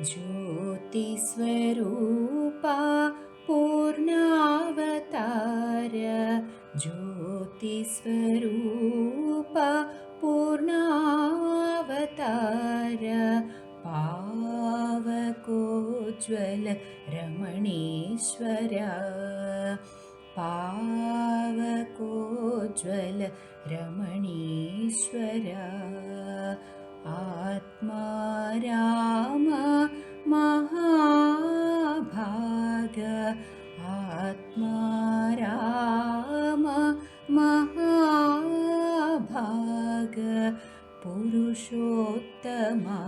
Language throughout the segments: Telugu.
ज्योतिस्वरूपा पूर्णावतार ज्योतिस्वरूपा पूर्णावतार पावकोज्ज्वल रमणीश्वर पावकोज्ज्वल रमणीश्वर आत्मा राम महाभाग आत्मा राम महाभाग पुरुषोत्तमा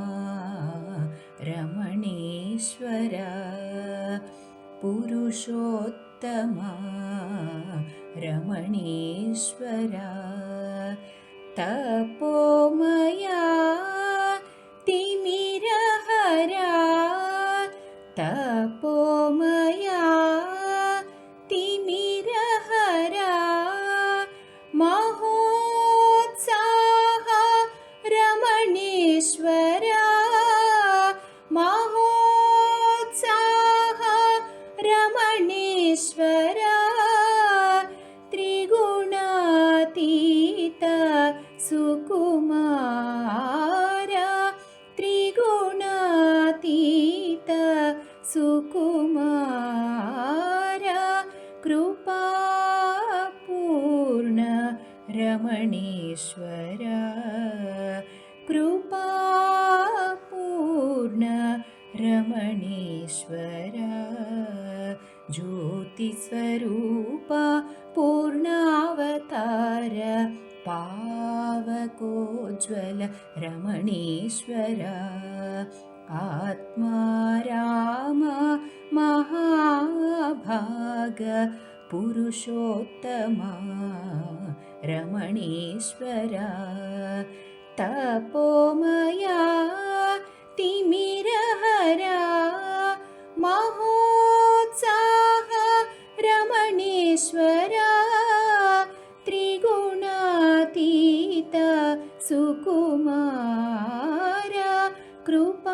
रमणीश्वर पुरुषोत्तमा रमणीश्वर तपोमया तिमिरहरा तपोमया तिमिरहरा महोत्साह रमणीश्वर महोत्साह रमणीश्वर त्रिगुणातीत सुकुमार त्रिगुणातीत सुकुमार कृपापूर्ण रमणीश्वर कृपापूर्ण रमणीश्वर ज्योतिस्वरूपा पूर्णावतार पावकोज्ज्वल रमणीश्वर आत्मा राम महाभाग पुरुषोत्तमा रमणीश्वर तपोमया तिमिरहरा महोत्साह रमणीश्वर त्रिगुणातीत सुकुमार कृपापूर्ण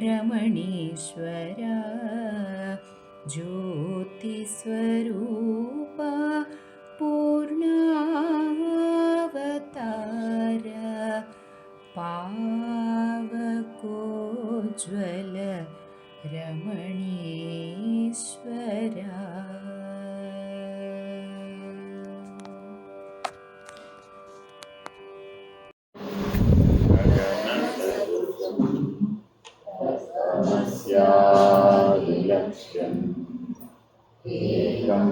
रमणीश्वर ज्योतिस्वरूपा पूर्णावतार पावकोज्ज्वल रमणीश्वर समस्यादिलक्ष्यम् एकं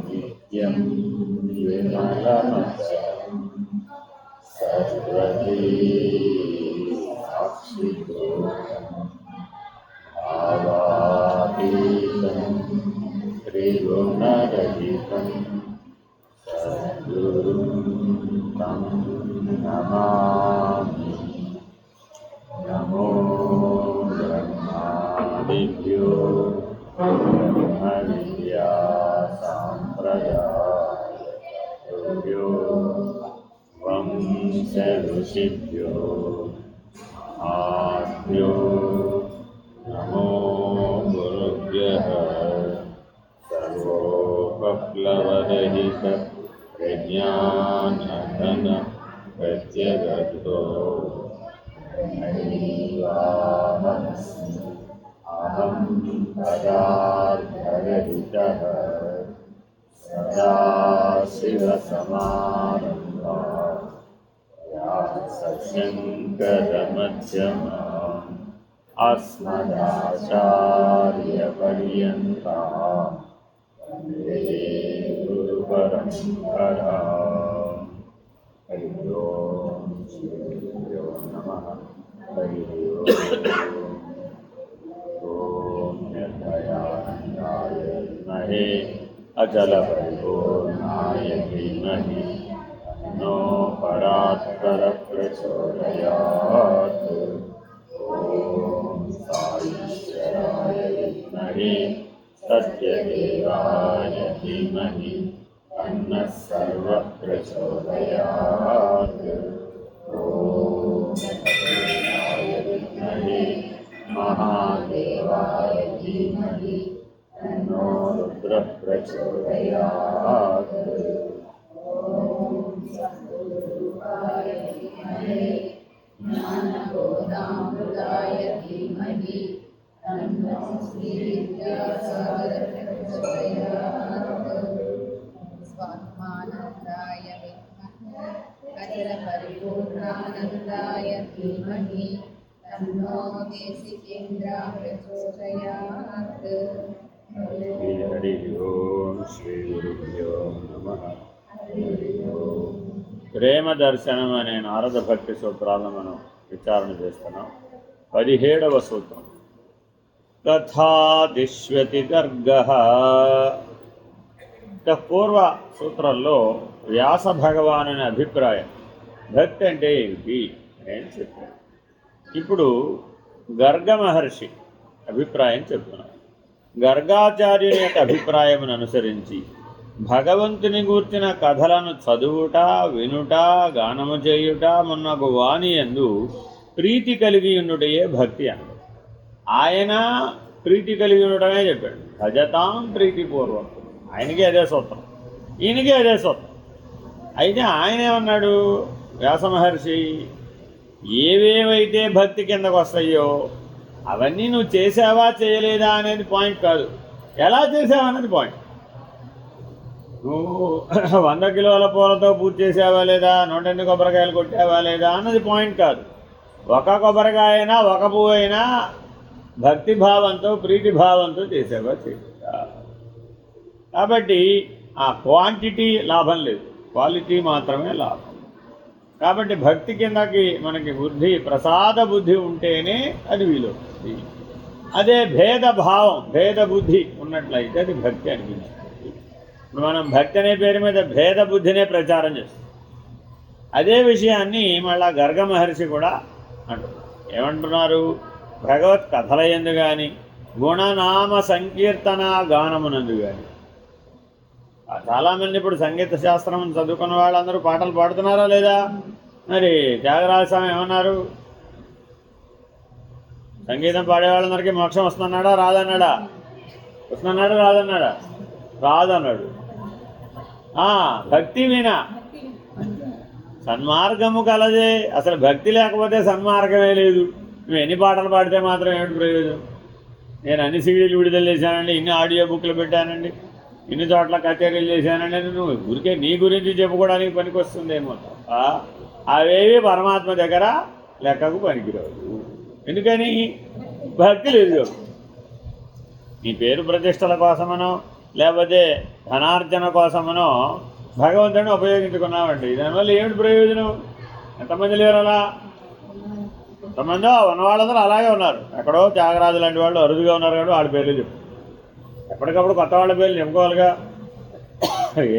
नित्यं विमलमचलम् सर्वधी साक्षिभूतम् भावातीतं त्रिगुणरहितं सद्गुरुं तं नमामि। नमो ब्रह्मादिभ्यो ब्रह्मविद्या सम्प्रदायेभ्यो वंश ऋषिभ्यो आभ्यो नमो गुरुभ्यः सर्वोपप्लवरहित प्रज्ञानघन प्रत्यगतो नैवाहमस्मि अहं पदार्थरहितः सदाशिवसमारम्भाः व्यासशङ्करमध्यमाम् अस्मदाचार्यपर्यन्ताम् वन्दे गुरुपरम्पराम्। हरि ओम् श्रीगुरुभ्यो नमः। हरि ओम् निर्भयानन्दाय विद्महे अचलपरिपूर्णाय धीमहि तन्नो परात्परप्रचोदयात्। ॐ साईश्वराय विद्महे सत्यदेवाय धीमहि तन्नः सर्वः प्रचोदयात्। ॐ प्रचोदयात् ज्ञानबोधामृताय धीमहि तन्नो श्रीविद्यासागरः प्रचोदयात् स्वात्मानन्दाय विद्महे अखिलपरिपूर्णानन्दाय धीमहि तन्नो देशिकेन्द्रः प्रचोदयात् हरि ओम श्री गुरुभ्यो नमः ప్రేమ దర్శనం అనే నారద భక్తి సూత్రాలను మనం విచారణ చేస్తున్నాం. 17వ సూత్రం తథా దిశ్యతి గర్గః. పూర్వ సూత్రంలో వ్యాస భగవానుని అభిప్రాయం భక్తి అంటే ఏమిటి అని చెప్పారు. ఇప్పుడు గర్గ మహర్షి అభిప్రాయం చెప్తున్నాం. గర్గాచార్యుని యొక్క అభిప్రాయమును అనుసరించి భగవంతుని గూర్చిన కథలను చదువుట, వినుట, గానము చేయుట మొన్నగు వాణి యందు ప్రీతి కలిగి ఉండుటయే భక్తి అన్నాడు. ఆయన ప్రీతి కలిగి ఉండటమే చెప్పాడు. భజతాం ప్రీతిపూర్వం. ఆయనకి అదే సూత్రం, ఈయనకి అదే సూత్రం. అయితే ఆయన ఏమన్నాడు వ్యాస మహర్షి, ఏవేవైతే భక్తి కిందకు వస్తాయో అవన్నీ నువ్వు చేసావా చేయలేదా అనేది పాయింట్ కాదు, ఎలా చేసావా అనేది పాయింట్. నువ్వు 100 కిలోల పూలతో పూజ చేసావా లేదా, 108 కొబ్బరికాయలు కొట్టావా లేదా అన్నది పాయింట్ కాదు. ఒక కొబ్బరికాయ అయినా ఒక పువ్వు అయినా భక్తి భావంతో ప్రీతి భావంతో చేసావా చేయలేదా. కాబట్టి ఆ క్వాంటిటీ లాభం లేదు, క్వాలిటీ మాత్రమే లాభం. కాబట్టి భక్తి కిందకి మనకి బుద్ధి, ప్రసాద బుద్ధి ఉంటేనే అది వీలవుతుంది. అదే భేదభావం, భేద బుద్ధి ఉన్నట్లయితే అది భక్తి అనిపించింది. ఇప్పుడు మనం భక్తి అనే పేరు మీద భేద బుద్ధినే ప్రచారం చేస్తాం. అదే విషయాన్ని మళ్ళా గర్గ మహర్షి కూడా అంటున్నారు. ఏమంటున్నారు, భగవత్ కథల యందు కానీ గుణనామ సంకీర్తన గానమునందు కానీ. చాలామంది ఇప్పుడు సంగీత శాస్త్రం చదువుకున్న వాళ్ళందరూ పాటలు పాడుతున్నారా లేదా? మరి త్యాగరాజ స్వామి ఏమన్నారు, సంగీతం పాడే వాళ్ళందరికీ మోక్షం వస్తున్నాడా రాదన్నాడా? వస్తున్నాడా రాదన్నాడా? రాదన్నాడు. భక్తి వినా సన్మార్గము కలదే. అసలు భక్తి లేకపోతే సన్మార్గమే లేదు. నువ్వు ఎన్ని పాటలు పాడితే మాత్రం ఏమిటి ప్రయోజనం? నేను అన్ని సీడీలు విడుదల చేశానండి, ఇన్ని ఆడియో బుక్లు పెట్టానండి, ఇన్ని చోట్ల కచేరీలు చేశానండి, నువ్వు ఊరికే నీ గురించి చెప్పుకోవడానికి పనికి వస్తుందేమో. అవేవి పరమాత్మ దగ్గర లెక్కకు పనికిరావు. ఎందుకని? భక్తి లేదు. నీ పేరు ప్రతిష్టల కోసమనో లేకపోతే ధనార్జన కోసమనో భగవంతుడిని ఉపయోగించుకున్నామండి. దానివల్ల ఏమిటి ప్రయోజనం? ఎంతమంది లేరు అలా? ఎంతమందో ఉన్నవాళ్ళందరూ అలాగే ఉన్నారు. ఎక్కడో త్యాగరాజు లాంటి వాళ్ళు అరుదుగా ఉన్నారు కాబట్టి వాళ్ళ పేర్లు చెప్పు. ఎప్పటికప్పుడు కొత్త వాళ్ళ పేర్లు చెప్పుకోవాలిగా.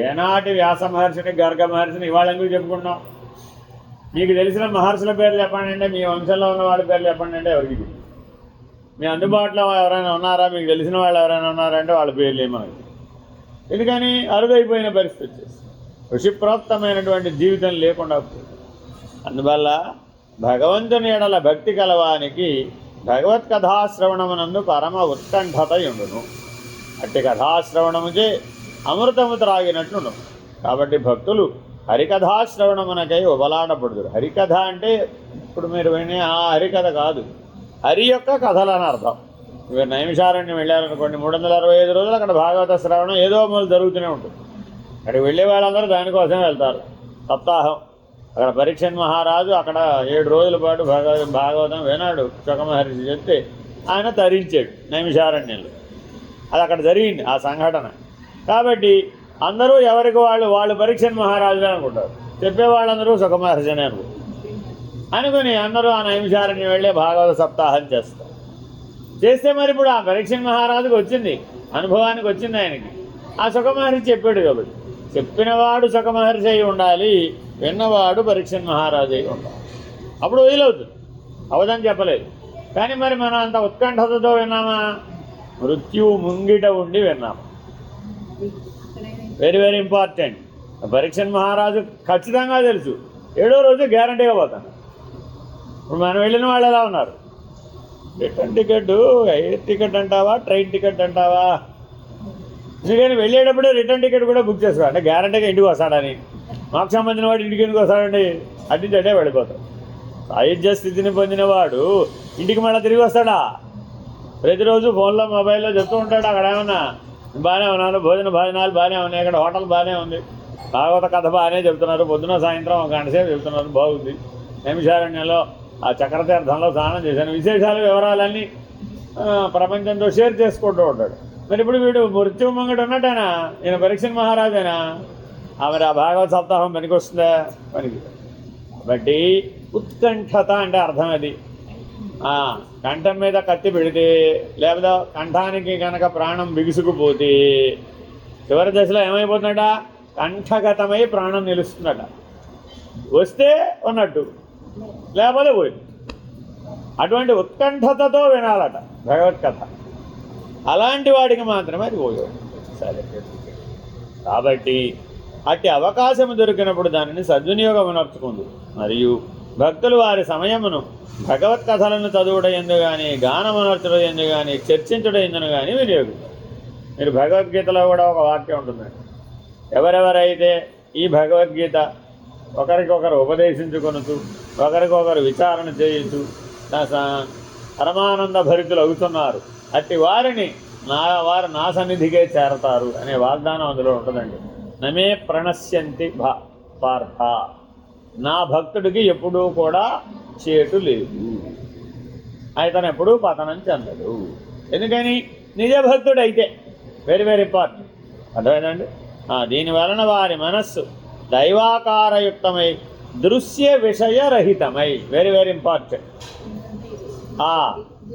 ఏనాటి వ్యాస మహర్షిని, గర్గ మహర్షిని ఇవాళ ఎందుకు చెప్పుకుంటున్నాం? మీకు తెలిసిన మహర్షుల పేర్లు చెప్పండి అంటే, మీ వంశంలో ఉన్న వాళ్ళ పేర్లు చెప్పండి అంటే ఎవరికి? మీ అందుబాటులో ఎవరైనా ఉన్నారా, మీకు తెలిసిన వాళ్ళు ఎవరైనా ఉన్నారంటే వాళ్ళ పేర్లు ఏమన్నది. ఎందుకని? అరుదైపోయిన పరిస్థితి వచ్చేసి ఋషిప్రోక్తమైనటువంటి జీవితం లేకుండా పోయింది. అందువల్ల భగవంతుని ఎడల భక్తి కలవానికి భగవత్ కథాశ్రవణమునందు పరమ ఉత్కంఠత ఉండును. అట్టి కథాశ్రవణముచే అమృతము త్రాగినట్లును. కాబట్టి భక్తులు హరికథాశ్రవణమునకై ఉబలాటపడుదురు. హరికథ అంటే ఇప్పుడు మీరు వినే ఆ హరికథ కాదు, హరి యొక్క కథలని అర్థం. మీరు నైమిషారణ్యం వెళ్ళారనుకోండి, 365 రోజులు అక్కడ భాగవత శ్రవణం ఏదో మొదలు జరుగుతూనే ఉంటుంది. అక్కడికి వెళ్ళే వాళ్ళందరూ దానికోసం వెళ్తారు. సప్తాహం అక్కడ పరీక్షణ్ మహారాజు అక్కడ 7 రోజుల పాటు భాగవతం వినాడు. శుకమహర్షి చెప్తే ఆయన తరించాడు నైమిషారణ్యంలో. అది అక్కడ జరిగింది ఆ సంఘటన. కాబట్టి అందరూ ఎవరికి వాళ్ళు పరీక్షణ్ మహారాజులే అనుకుంటారు. చెప్పేవాళ్ళందరూ శుకమహర్షి అని అనుకుని అందరూ ఆ నైమిషారణ్యం వెళ్ళే భాగవత సప్తాహం చేస్తారు. చేస్తే మరి ఇప్పుడు ఆ పరీక్షణ్ మహారాజుకు వచ్చింది, అనుభవానికి వచ్చింది ఆయనకి. ఆ శుకమహర్షి చెప్పాడు కాబట్టి చెప్పినవాడు శుకమహర్షి అయి ఉండాలి, విన్నవాడు పరీక్షణ్ మహారాజు అయి ఉండాలి. అప్పుడు వీలవుతుంది. అవదని చెప్పలేదు. కానీ మరి మనం అంత ఉత్కంఠతతో విన్నామా? మృత్యువు ముంగిట ఉండి విన్నాము. Very very important. పరీక్షణ్ మహారాజు ఖచ్చితంగా తెలుసు, 7వ రోజు గ్యారంటీగా పోతాను. ఇప్పుడు మనం వెళ్ళిన వాళ్ళు ఎలా ఉన్నారు? రిటర్న్ టికెట్, ఎయిర్ టికెట్ అంటావా, ట్రైన్ టికెట్ అంటావా? ఎందుకని వెళ్ళేటప్పుడే రిటర్న్ టికెట్ కూడా బుక్ చేసుకో, అంటే గ్యారంటీగా ఇంటికి వస్తాడని. మాకు సంబంధించిన వాడు ఇంటికి ఎందుకు వస్తాడండి, అడ్డించటే వెళ్ళిపోతాడు. సాయుధ్య స్థితిని పొందినవాడు ఇంటికి మళ్ళీ తిరిగి వస్తాడా? ప్రతిరోజు ఫోన్లో మొబైల్లో చెప్తూ ఉంటాడు, అక్కడ ఏమన్నా బాగానే ఉన్నాను, భోజనాలు బాగానే ఉన్నాయి, ఇక్కడ హోటల్ బాగానే ఉంది, భాగవత కథ బాగానే చెప్తున్నారు, పొద్దున సాయంత్రం ఒక గంట సేపు చెప్తున్నారు, బాగుంది. నైమిషారణ్యంలో ఆ చక్రతీర్థంలో స్నానం చేశాను, విశేషాలు వివరాలన్నీ ప్రపంచంతో షేర్ చేసుకుంటూ ఉంటాడు. మరి ఇప్పుడు వీడు మృత్యుమంగడు ఉన్నట్టేనా, ఈయన పరీక్ష మహారాజేనా? మరి ఆ భాగవత సప్తాహం పనికొస్తుందా? పనికి. కాబట్టి ఉత్కంఠత అంటే అర్థం అది. కంఠం మీద కత్తి పెడితే లేకపోతే కంఠానికి కనుక ప్రాణం బిగుసుకుపోతే చివరి దశలో ఏమైపోతుందట, కంఠగతమై ప్రాణం నిలుస్తుందట. వస్తే ఉన్నట్టు, లేకపోతే పోయింది. అటువంటి ఉత్కంఠతతో వినాలట భగవత్కథ. అలాంటి వాడికి మాత్రమే అది పోయేది. సరే, కాబట్టి అట్టి అవకాశం దొరికినప్పుడు దానిని సద్వినియోగం నడుచుకుంది. మరియు భక్తులు వారి సమయమును భగవత్కథలను చదువుట ఎందు కానీ, గానమనర్చుట ఎందు కానీ, చర్చించుట ఎందును కానీ వినియోగిస్తారు. మీరు భగవద్గీతలో కూడా ఒక వాక్యం ఉంటుందండి, ఎవరెవరైతే ఈ భగవద్గీత ఒకరికొకరు ఉపదేశించుకొనుచు ఒకరికొకరు విచారణ చేయుచు పరమానంద భరితులు అవుతున్నారు, అట్టి వారిని వారు నా సన్నిధికే చేరతారు అనే వాగ్దానం అందులో ఉంటుందండి. నమే ప్రణశ్యంతి పార్థ, నా భక్తుడికి ఎప్పుడూ కూడా చేటు లేదు, అతను ఎప్పుడూ పతనం చెందడు. ఎందుకని, నిజ భక్తుడు అయితే. వెరీ వెరీ ఇంపార్టెంట్, అర్థమైందండి. దీని వలన వారి మనస్సు దైవాకారయుక్తమై దృశ్య విషయరహితమై, వెరీ వెరీ ఇంపార్టెంట్.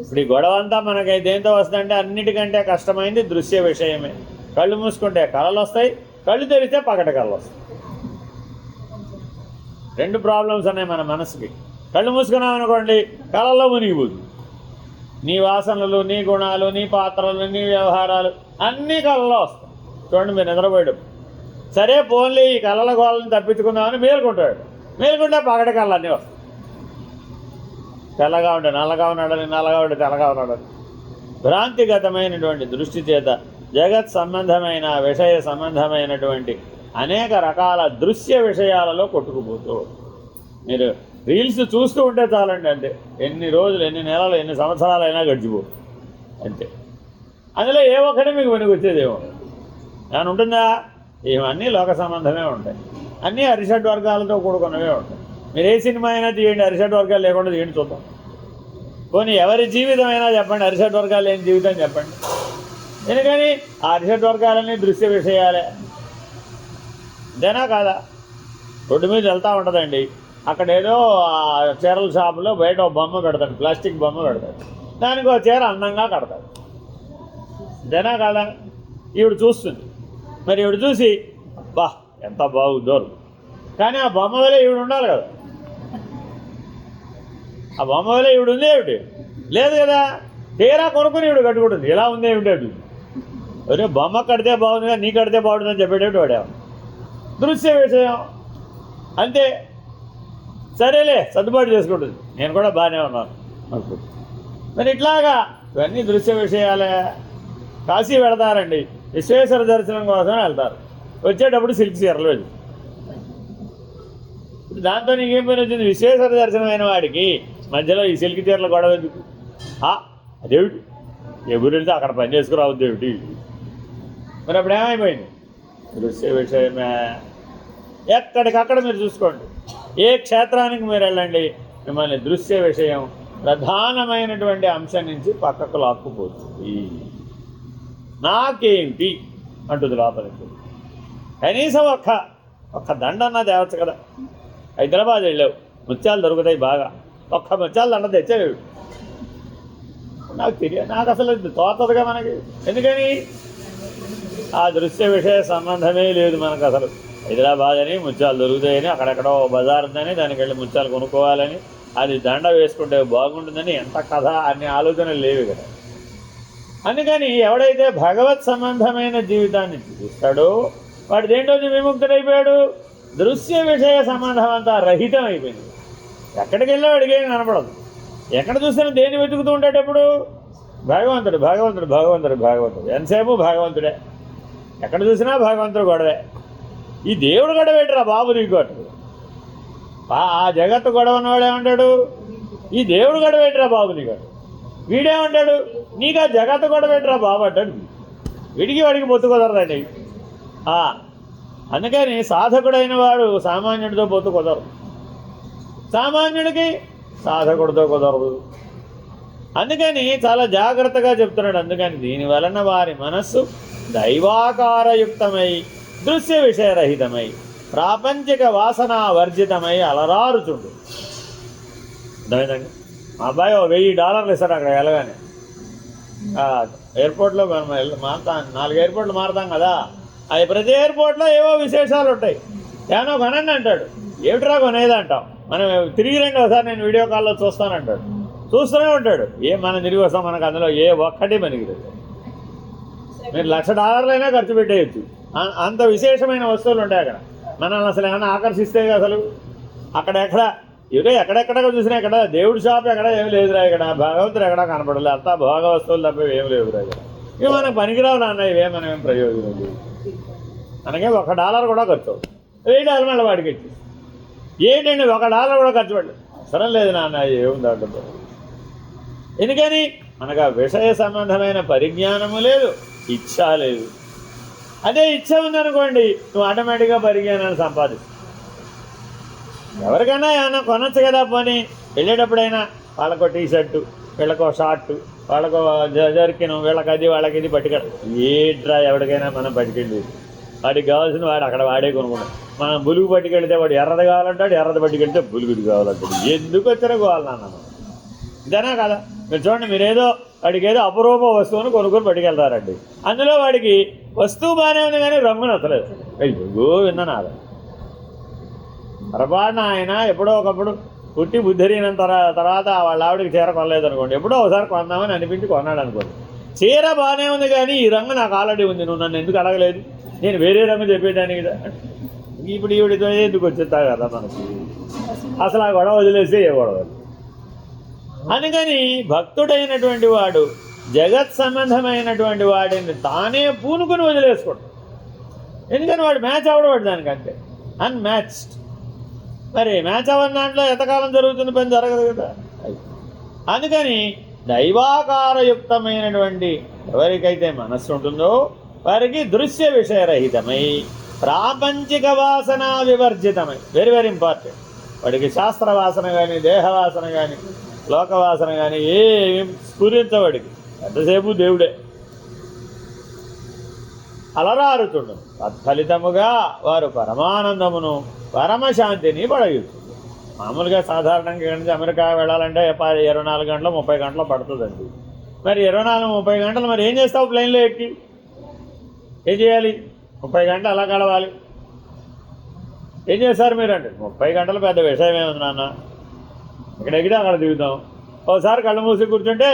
ఇప్పుడు ఈ గొడవ అంతా మనకి దేంతో వస్తుందంటే అన్నిటికంటే కష్టమైంది దృశ్య విషయమే. కళ్ళు మూసుకుంటే కళలు వస్తాయి, కళ్ళు తెరిస్తే పగట కళలు వస్తాయి. రెండు ప్రాబ్లమ్స్ ఉన్నాయి మన మనసుకి. కళ్ళు మూసుకున్నాం అనుకోండి, కళల్లో మునిగిపోతుంది. నీ వాసనలు, నీ గుణాలు, నీ పాత్రలు, నీ వ్యవహారాలు అన్నీ కళలో వస్తాయి. చూడండి, మీరు నిద్రపోయాడు, సరే పోన్లీ ఈ కళల గోళ్ళని తప్పించుకుందామని మేలుకుంటాడు, మేలుకుంటే పగట కళ్ళు అన్నీ వస్తాయి. తెల్లగా ఉంటే నల్లగా ఉన్నాడని, నల్లగా ఉంటే తెల్లగా ఉన్నాడని. భ్రాంతిగతమైనటువంటి దృష్టి చేత జగత్ సంబంధమైన విషయ సంబంధమైనటువంటి అనేక రకాల దృశ్య విషయాలలో కొట్టుకుపోతూ మీరు రీల్స్ చూస్తూ ఉంటే చాలండి, అంతే. ఎన్ని రోజులు, ఎన్ని నెలలు, ఎన్ని సంవత్సరాలైనా గడిచిపో, అంతే. అందులో ఏ ఒక్కటి మీకు వెనుక వచ్చేదేమో ఏమైనా ఉంటుందా? ఇవన్నీ లోక సంబంధమే ఉంటాయి, అన్నీ అరిషడ్ వర్గాలతో కూడుకున్నవే ఉంటాయి. మీరు ఏ సినిమా అయినా తీయండి, అరిషడ్ వర్గాలు లేకుండా తీయండి చూద్దాం. పోనీ ఎవరి జీవితం అయినా చెప్పండి, అరిషడ్ వర్గాలు లేని జీవితం చెప్పండి. ఎందుకని ఆ అరిషడ్ వర్గాలన్నీ దృశ్య విషయాలే, అంతేనా కాదా? రోడ్డు మీద వెళ్తూ ఉంటుందండి, అక్కడ ఏదో చీరల షాపులో బయట ఒక బొమ్మ పెడతాడు, ప్లాస్టిక్ బొమ్మ పెడతాడు, దానికి ఒక చీర అందంగా కడతాడు, అంతేనా కాదా? ఈవిడ చూస్తుంది, మరి ఈవిడ చూసి బా ఎంత బాగుందో, కానీ ఆ బొమ్మ వల్ల ఈవిడ ఉండాలి కదా, ఆ బొమ్మ వల్ల ఈవిడ ఉంది ఏమిటి? లేదు కదా. తీరా కొనుక్కుని ఈవిడ కట్టుకుంటుంది, ఎలా ఉంది ఏమిటి అది? అరే బొమ్మ కడితే బాగుందిగా, నీ కడితే బాగుంటుందని చెప్పేటట్టు వాడేమో దృశ్య విషయం, అంతే. సరేలే సర్దుబాటు చేసుకుంటుంది, నేను కూడా బాగానే ఉన్నాను అనుకుంటుంది. మరి ఇట్లాగా ఇవన్నీ దృశ్య విషయాలే. కాశీ వెళతారండి, విశ్వేశ్వర దర్శనం కోసం వెళ్తారు, వచ్చేటప్పుడు సిల్క్ చీరలు వెళ్ళి, దాంతో నీకేం పని వచ్చింది? విశ్వేశ్వర దర్శనం అయిన వాడికి మధ్యలో ఈ సిల్క్ చీరల గొడవ ఎందుకు? అదేమిటి, ఎవరు వెళ్తే అక్కడ పని చేసుకురావద్దు ఏమిటి? మరి అప్పుడు ఏమైపోయింది? దృశ్య విషయమే. ఎక్కడికక్కడ మీరు చూసుకోండి, ఏ క్షేత్రానికి మీరు వెళ్ళండి, మిమ్మల్ని దృశ్య విషయం ప్రధానమైనటువంటి అంశం నుంచి పక్కకు లాక్కుపోతుంది. నాకేంటి అంటుంది లోపలికి. కనీసం ఒక్క దండన్నా తేవచ్చు కదా. హైదరాబాద్ వెళ్ళావు, ముత్యాలు దొరుకుతాయి బాగా, ఒక్క ముత్యాల దండ తెచ్చావు. నాకు తెలియదు, నాకు అసలు తోతదుగా మనకి. ఎందుకని? ఆ దృశ్య విషయ సంబంధమే లేదు మనకు అసలు. హైదరాబాద్ అని ముత్యాలు దొరుకుతాయని, అక్కడెక్కడో బజార్ ఉందని దానికి వెళ్ళి ముత్యాలు కొనుక్కోవాలని, అది దండ వేసుకుంటే బాగుంటుందని ఎంత కథ, అన్ని ఆలోచనలు లేవు కదా. అందుకని ఎవడైతే భగవత్ సంబంధమైన జీవితాన్ని చూస్తాడో వాడు దేంట్లో విముక్తుడైపోయాడు? దృశ్య విషయ సంబంధం అంతా రహితం అయిపోయింది. ఎక్కడికి వెళ్ళావాడికి ఏం కనపడదు. ఎక్కడ చూసినా దేన్ని వెతుకుతూ ఉంటాడు ఎప్పుడు? భగవంతుడు భగవంతుడు భగవంతుడు భగవంతుడు, ఎంతసేపు భగవంతుడే. ఎక్కడ చూసినా భగవంతుడు గొడవే. ఈ దేవుడు గొడవ ఏంటిరా బాబు నీకు అటు? ఆ జగత్తు గొడవ ఉన్నవాడు ఏమంటాడు? ఈ దేవుడు గొడవ ఏంటిరా బాబు నీకు అటు? వీడేమంటాడు? నీకు ఆ జగత్తు గొడవ ఏంటిరా బాబు అంటాడు. వీడికి వాడికి పొత్తు కుదరదండి. అందుకని సాధకుడైన వాడు సామాన్యుడితో పొత్తు కుదరదు, సామాన్యుడికి సాధకుడితో కుదరదు. అందుకని చాలా జాగ్రత్తగా చెప్తున్నాడు. అందుకని దీని వలన వారి మనస్సు దైవాకారయుక్తమై దృశ్య విషయరహితమై ప్రాపంచిక వాసన వర్జితమై అలరారుచుండు. అర్థమైందండి? మా అబ్బాయి $1000 ఇస్తాడు అక్కడ వెళ్ళగానే. ఎయిర్పోర్ట్లో మనం మారుతాం, 4 ఎయిర్పోర్ట్లు మారుతాం కదా, అది ప్రతి ఎయిర్పోర్ట్లో ఏవో విశేషాలు ఉంటాయి. ఏమో కొనండి అంటాడు. ఏమిట్రా కొనేది అంటాం. మనం తిరిగి రండి ఒకసారి, నేను వీడియో కాల్లో చూస్తానంటాడు. చూస్తూనే ఉంటాడు. మనం తిరిగి వస్తాం, మనకు అందులో ఏ ఒక్కటి మనకి లేదు. మీరు $1,00,000 ఖర్చు పెట్టేయచ్చు, అంత విశేషమైన వస్తువులు ఉంటాయి అక్కడ. మనల్ని అసలు ఏమైనా ఆకర్షిస్తే అసలు అక్కడ ఎక్కడ ఇవే ఎక్కడెక్కడ చూసినా ఇక్కడ దేవుడి షాప్ ఎక్కడ ఏమి లేదురా, ఇక్కడ భగవంతుడు ఎక్కడా కనపడలేదు, అంతా భోగ వస్తువులు తప్ప ఏమి లేవురా ఇక్కడ. ఇవి మనకు పనికిరావు నాన్న, ఇవే మనం ఏం ప్రయోజనం లేదు. మనకే $1 కూడా ఖర్చు అవుతుంది. $1000 మళ్ళీ వాడికి ఇచ్చి ఏంటండి $1 కూడా ఖర్చు పెట్టలేదు. అవసరం లేదు నాన్న, ఏముంది దాంట్లో. ఎందుకని మనకు ఆ విషయ సంబంధమైన పరిజ్ఞానము లేదు, ఇచ్ఛ లేదు. అదే ఇచ్ఛ ఉందనుకోండి, నువ్వు ఆటోమేటిక్గా పరిజ్ఞానాన్ని సంపాదిస్తావు. ఎవరికైనా ఏమైనా కొనొచ్చు కదా, పోనీ వెళ్ళేటప్పుడైనా వాళ్ళకో టీషర్టు, వీళ్ళకో షార్టు, వాళ్ళకో జర్కిను, వీళ్ళకి అది వాళ్ళకి ఇది పట్టుకెళ్ళ. ఏంట్రా ఎవరికైనా మనం పట్టుకెళ్ళి వాడికి కావాల్సిన వాడు అక్కడ వాడే కొనుక్కుంటాడు. మనం బులుగు పట్టుకెళ్తే వాడు ఎర్రది కావాలంటాడు, ఎర్రది పట్టుకెళ్తే బులుగుది కావాలంటాడు. ఎందుకు వచ్చారో కావాలన్నా ఇదేనా కదా? మీరు చూడండి, మీరేదో వాడికి ఏదో అపరూప వస్తువును కొనుక్కొని పట్టుకెళ్తారండి. అందులో వాడికి వస్తువు బాగానే ఉంది కానీ రంగు నచ్చలేదు. అయ్యో విన్నాను అలా పొరపాటున ఆయన ఎప్పుడో ఒకప్పుడు పుట్టి బుద్ధిరిగిన తర్వాత వాళ్ళ ఆవిడకి చీర కొనలేదు అనుకోండి, ఎప్పుడో ఒకసారి కొందామని అనిపించి కొన్నాడు అనుకోండి. చీర బాగానే ఉంది కానీ ఈ రంగు నాకు ఆల్రెడీ ఉంది, నువ్వు నన్ను ఎందుకు అడగలేదు, నేను వేరే రంగు చెప్పేదానికి. ఇప్పుడు ఈవిడితో ఎందుకు వచ్చేస్తా కదా మనకి, అసలు ఆ గొడవ వదిలేస్తే ఏ గొడవ. అందుకని భక్తుడైనటువంటి వాడు జగత్ సంబంధమైనటువంటి వాడిని తానే పూనుకొని వదిలేసుకోడు. ఎందుకని వాడు మ్యాచ్ అవ్వడు దానికంటే, అన్మ్యాచ్డ్. మరి మ్యాచ్ అవ్వని దాంట్లో ఎంతకాలం జరుగుతున్న పని జరగదు కదా. అందుకని దైవాకారయుక్తమైనటువంటి ఎవరికైతే మనస్సు ఉంటుందో వారికి దృశ్య విషయరహితమై ప్రాపంచిక వాసన వివర్జితమై, వెరీ వెరీ ఇంపార్టెంట్. వాడికి శాస్త్ర వాసన కానీ, దేహవాసన కానీ, లోకవాసన కానీ ఏం స్ఫురించవాడికి, ఎంతసేపు దేవుడే. అలరారుతుండు తత్ఫలితముగా వారు పరమానందమును పరమశాంతిని పడగలుగుతుంది. మామూలుగా సాధారణంగా ఇక్కడి నుంచి అమెరికా వెళ్ళాలంటే 24 గంటలు 30 గంటలు పడుతుందండి. మరి 24-30 గంటలు మరి ఏం చేస్తావు ప్లేన్లో ఎక్కి? ఏం చేయాలి? 30 గంటలు అలా గడవాలి. ఏం చేస్తారు మీరు అంటే 30 గంటలు పెద్ద విషయం ఏముంది నాన్న, ఇక్కడ ఎగితే అక్కడ దిగుతాం. ఒకసారి కళ్ళు మూసి కూర్చుంటే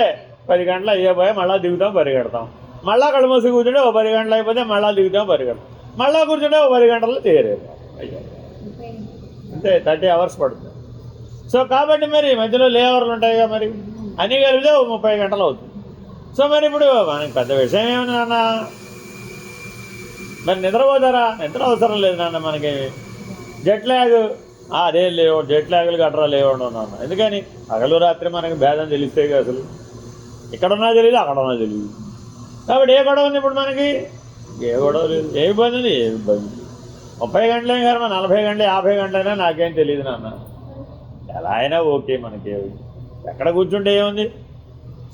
10 గంటలు అయ్యేపోయి మళ్ళీ దిగుతాం, పరిగెడతాం. మళ్ళీ కళ్ళు మూసి కూర్చుంటే 10 గంటలు అయిపోతే మళ్ళీ దిగుతాం, పరిగెడతాం. మళ్ళీ కూర్చుంటే 10 గంటలు తీరేస్తాం. అంతే 30 అవర్స్ పడుతుంది. సో కాబట్టి మరి మధ్యలో లేవర్లు ఉంటాయిగా, మరి అన్నీ కలిపితే 30 గంటలు అవుతుంది. సో మరి ఇప్పుడు మనకి పెద్ద విషయం ఏమి నాన్న, మరి నిద్రపోతారా? నిద్ర అవసరం లేదు నాన్న మనకి. జెట్ ల్యాగ్ అదేం లేవు, జెట్ ల్యాగులు గట్రా లేవండి నాన్న. ఎందుకని పగలు రాత్రి మనకి భేదం తెలిస్తే అసలు ఇక్కడున్నా తెలియదు, అక్కడున్నా తెలియదు. కాబట్టి ఏ గొడవ ఉంది ఇప్పుడు మనకి? ఏ గొడవ లేదు, ఏ ఇబ్బంది ఉంది? ఏ ఇబ్బంది? 30 గంటలే కానీ 40 గంటలు 50 గంటలైనా నాకేం తెలియదు నాన్న. ఎలా అయినా ఓకే మనకి. ఎక్కడ కూర్చుంటే ఏముంది?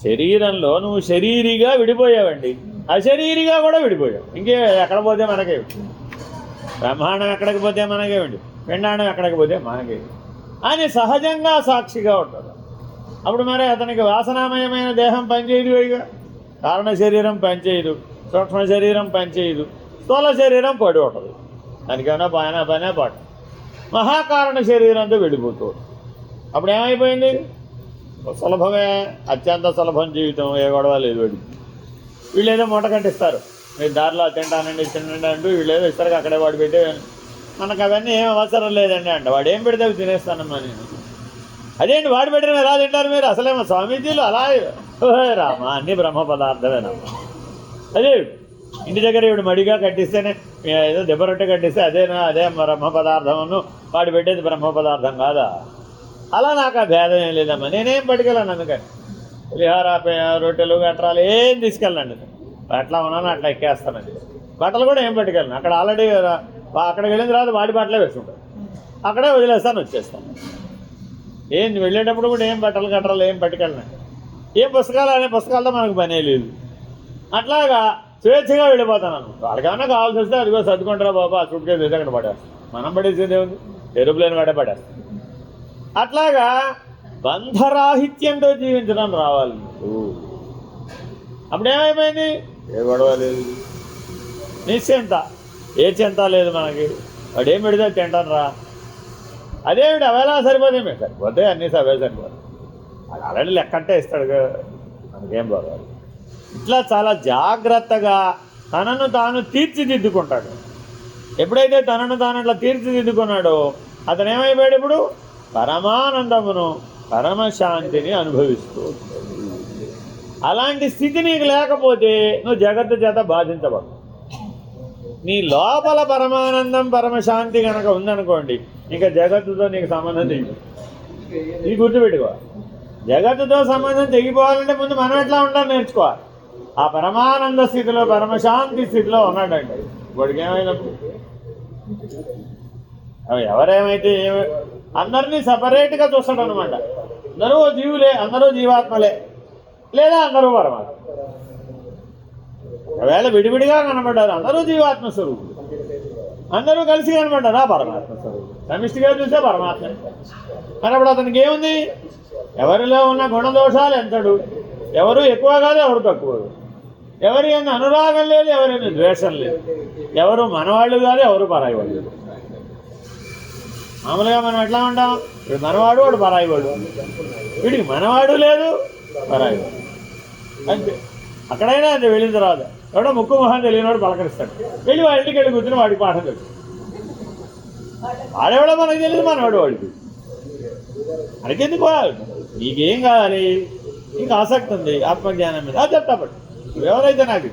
శరీరంలో నువ్వు శరీరిగా విడిపోయావండి, అశరీరిగా కూడా విడిపోయావు. ఇంకే ఎక్కడ పోతే మనకే, బ్రహ్మాండం ఎక్కడికి పోతే మనకేమిటి, పిండాండం ఎక్కడికి పోతే మనకే అని సహజంగా సాక్షిగా ఉంటుంది. అప్పుడు మరి అతనికి వాసనామయమైన దేహం పనిచేయదు, ఇక కారణ శరీరం పనిచేయదు, సూక్ష్మ శరీరం పనిచేయదు, స్థూల శరీరం పడి ఉంటుంది. దానికైనా పనే పాటు మహాకారణ శరీరంతో వెళ్ళిపోతూ. అప్పుడు ఏమైపోయింది? సులభమే, అత్యంత సులభం జీవితం, ఏ గొడవ లేదు. వీళ్ళు ఏదో మూట కట్టిస్తారు, మీరు దారిలో తింటానండి తినండి అంటూ వీళ్ళు ఏదో ఇస్తారు, అక్కడే వాడు పెట్టే. మనకు అవన్నీ ఏం అవసరం లేదండి అంట. వాడు ఏం పెడితే అవి తినేస్తానమ్మా నేను. అదేంటి వాడు పెట్టిన ఎలా తింటారు మీరు? అసలేమో స్వామీజీలు అలా రామా అన్ని బ్రహ్మ పదార్థమేనమ్మా. అదే ఇంటి దగ్గర ఇవి మడిగా కట్టిస్తేనే ఏదో దెబ్బ రొట్టె కట్టిస్తే అదే బ్రహ్మ పదార్థమును వాడు పెట్టేది బ్రహ్మ పదార్థం కాదా? అలా నాకు ఆ భేదం ఏం లేదమ్మా, నేనేం పట్టుకెళ్ళాను. అందుకని పులిహార రొట్టెలు గట్రాలు ఏం తీసుకెళ్ళండి, అట్లా ఉన్నాను అట్లా ఎక్కేస్తానండి. బట్టలు కూడా ఏం పట్టుకెళ్ళను, అక్కడ ఆల్రెడీ అక్కడికి వెళ్ళిన తర్వాత వాడి బట్టలే వేసుకుంటాను, అక్కడే వదిలేస్తాను, వచ్చేస్తాను. ఏం వెళ్ళేటప్పుడు కూడా ఏం బట్టలు గట్రాలు ఏం పట్టుకెళ్ళను. ఏం పుస్తకాలు అనే పుస్తకాలతో మనకు పనే లేదు. అట్లాగా స్వేచ్ఛగా వెళ్ళిపోతాను. వాళ్ళకేమన్నా కావాల్సి వస్తే అదిగో సర్దుకుంటారా బాబా, ఆ సూట్ కేసు వేసి అక్కడ పడేస్తాం. మనం పడేసేది ఏముంది, ఏరోప్లేన్ వాడే పడేస్తాం. అట్లాగా బంధరాహిత్యంతో జీవించడం రావాలి నీకు. అప్పుడేమైపోయింది, ఏ గొడవ లేదు, నిశ్చింత, ఏ చింత లేదు మనకి. వాడు ఏం పెడితే తింటాను రా, అదేమిటి అవేలా సరిపోతే సరిపోతే అన్నీ అవే సరిపోతాయి. అది ఆల్రెడీ లెక్కంటే ఇస్తాడు, మనకేం బాగాలి. ఇట్లా చాలా జాగ్రత్తగా తనను తాను తీర్చిదిద్దుకుంటాడు. ఎప్పుడైతే తనను తాను అట్లా తీర్చిదిద్దుకున్నాడో అతను ఏమైపోయాడు, ఇప్పుడు పరమానందమును పరమశాంతిని అనుభవిస్తూ ఉంటాడు. అలాంటి స్థితి నీకు లేకపోతే నువ్వు జగత్తు చేత బాధించబడు. నీ లోపల పరమానందం పరమశాంతి కనుక ఉందనుకోండి, ఇంకా జగత్తుతో నీకు సంబంధం తెగి, ఇది గుర్తుపెట్టుకో. జగత్తుతో సంబంధం తెగిపోవాలంటే ముందు మనం ఎట్లా ఉండాలి నేర్చుకోవాలి. ఆ పరమానంద స్థితిలో పరమశాంతి స్థితిలో ఉన్నాడండి. వాడికి ఏమైనప్పుడు ఎవరేమైతే అందరినీ సపరేట్గా చూస్తాడు అనమాట. అందరూ జీవులే, అందరూ జీవాత్మలే, లేదా అందరూ పరమాత్మ. ఒకవేళ విడివిడిగా కనబడ్డారు, అందరూ జీవాత్మ స్వరూపుడు. అందరూ కలిసి కనబడ్డారా, పరమాత్మ స్వరూపుడు. సమిష్టిగా చూస్తే పరమాత్మ. మరి అప్పుడు అతనికి ఏముంది, ఎవరిలో ఉన్న గుణదోషాలు ఎంతడు, ఎవరు ఎక్కువ కాదు, ఎవరు తక్కువ, ఎవరి అనురాగం లేదు, ఎవరైనా ద్వేషం లేదు, ఎవరు మనవాళ్ళు కాదు, ఎవరు పరాయి వాళ్ళు. మామూలుగా మనం ఎట్లా ఉంటాం, వీడు మనవాడు, వాడు పరాయి వాడు. వీడికి మనవాడు లేదు, పరాయి వాడు అంతే. అక్కడైనా అంతే. వెళ్ళిన తర్వాత ఎవడో ముక్కు మొహం తెలియనివాడు పలకరిస్తాడు, వెళ్ళి వాళ్ళ ఇంటికి వెళ్ళి కూర్చుని వాడికి పాఠం తెలుసు. వాడెవడో మనకు తెలియదు, మనవాడు వాడికి. మనకెందుకు, నీకేం కావాలి, నీకు ఆసక్తి ఉంది ఆత్మజ్ఞానం మీద, అది చెప్తాపడు. ఎవరైతే నాకు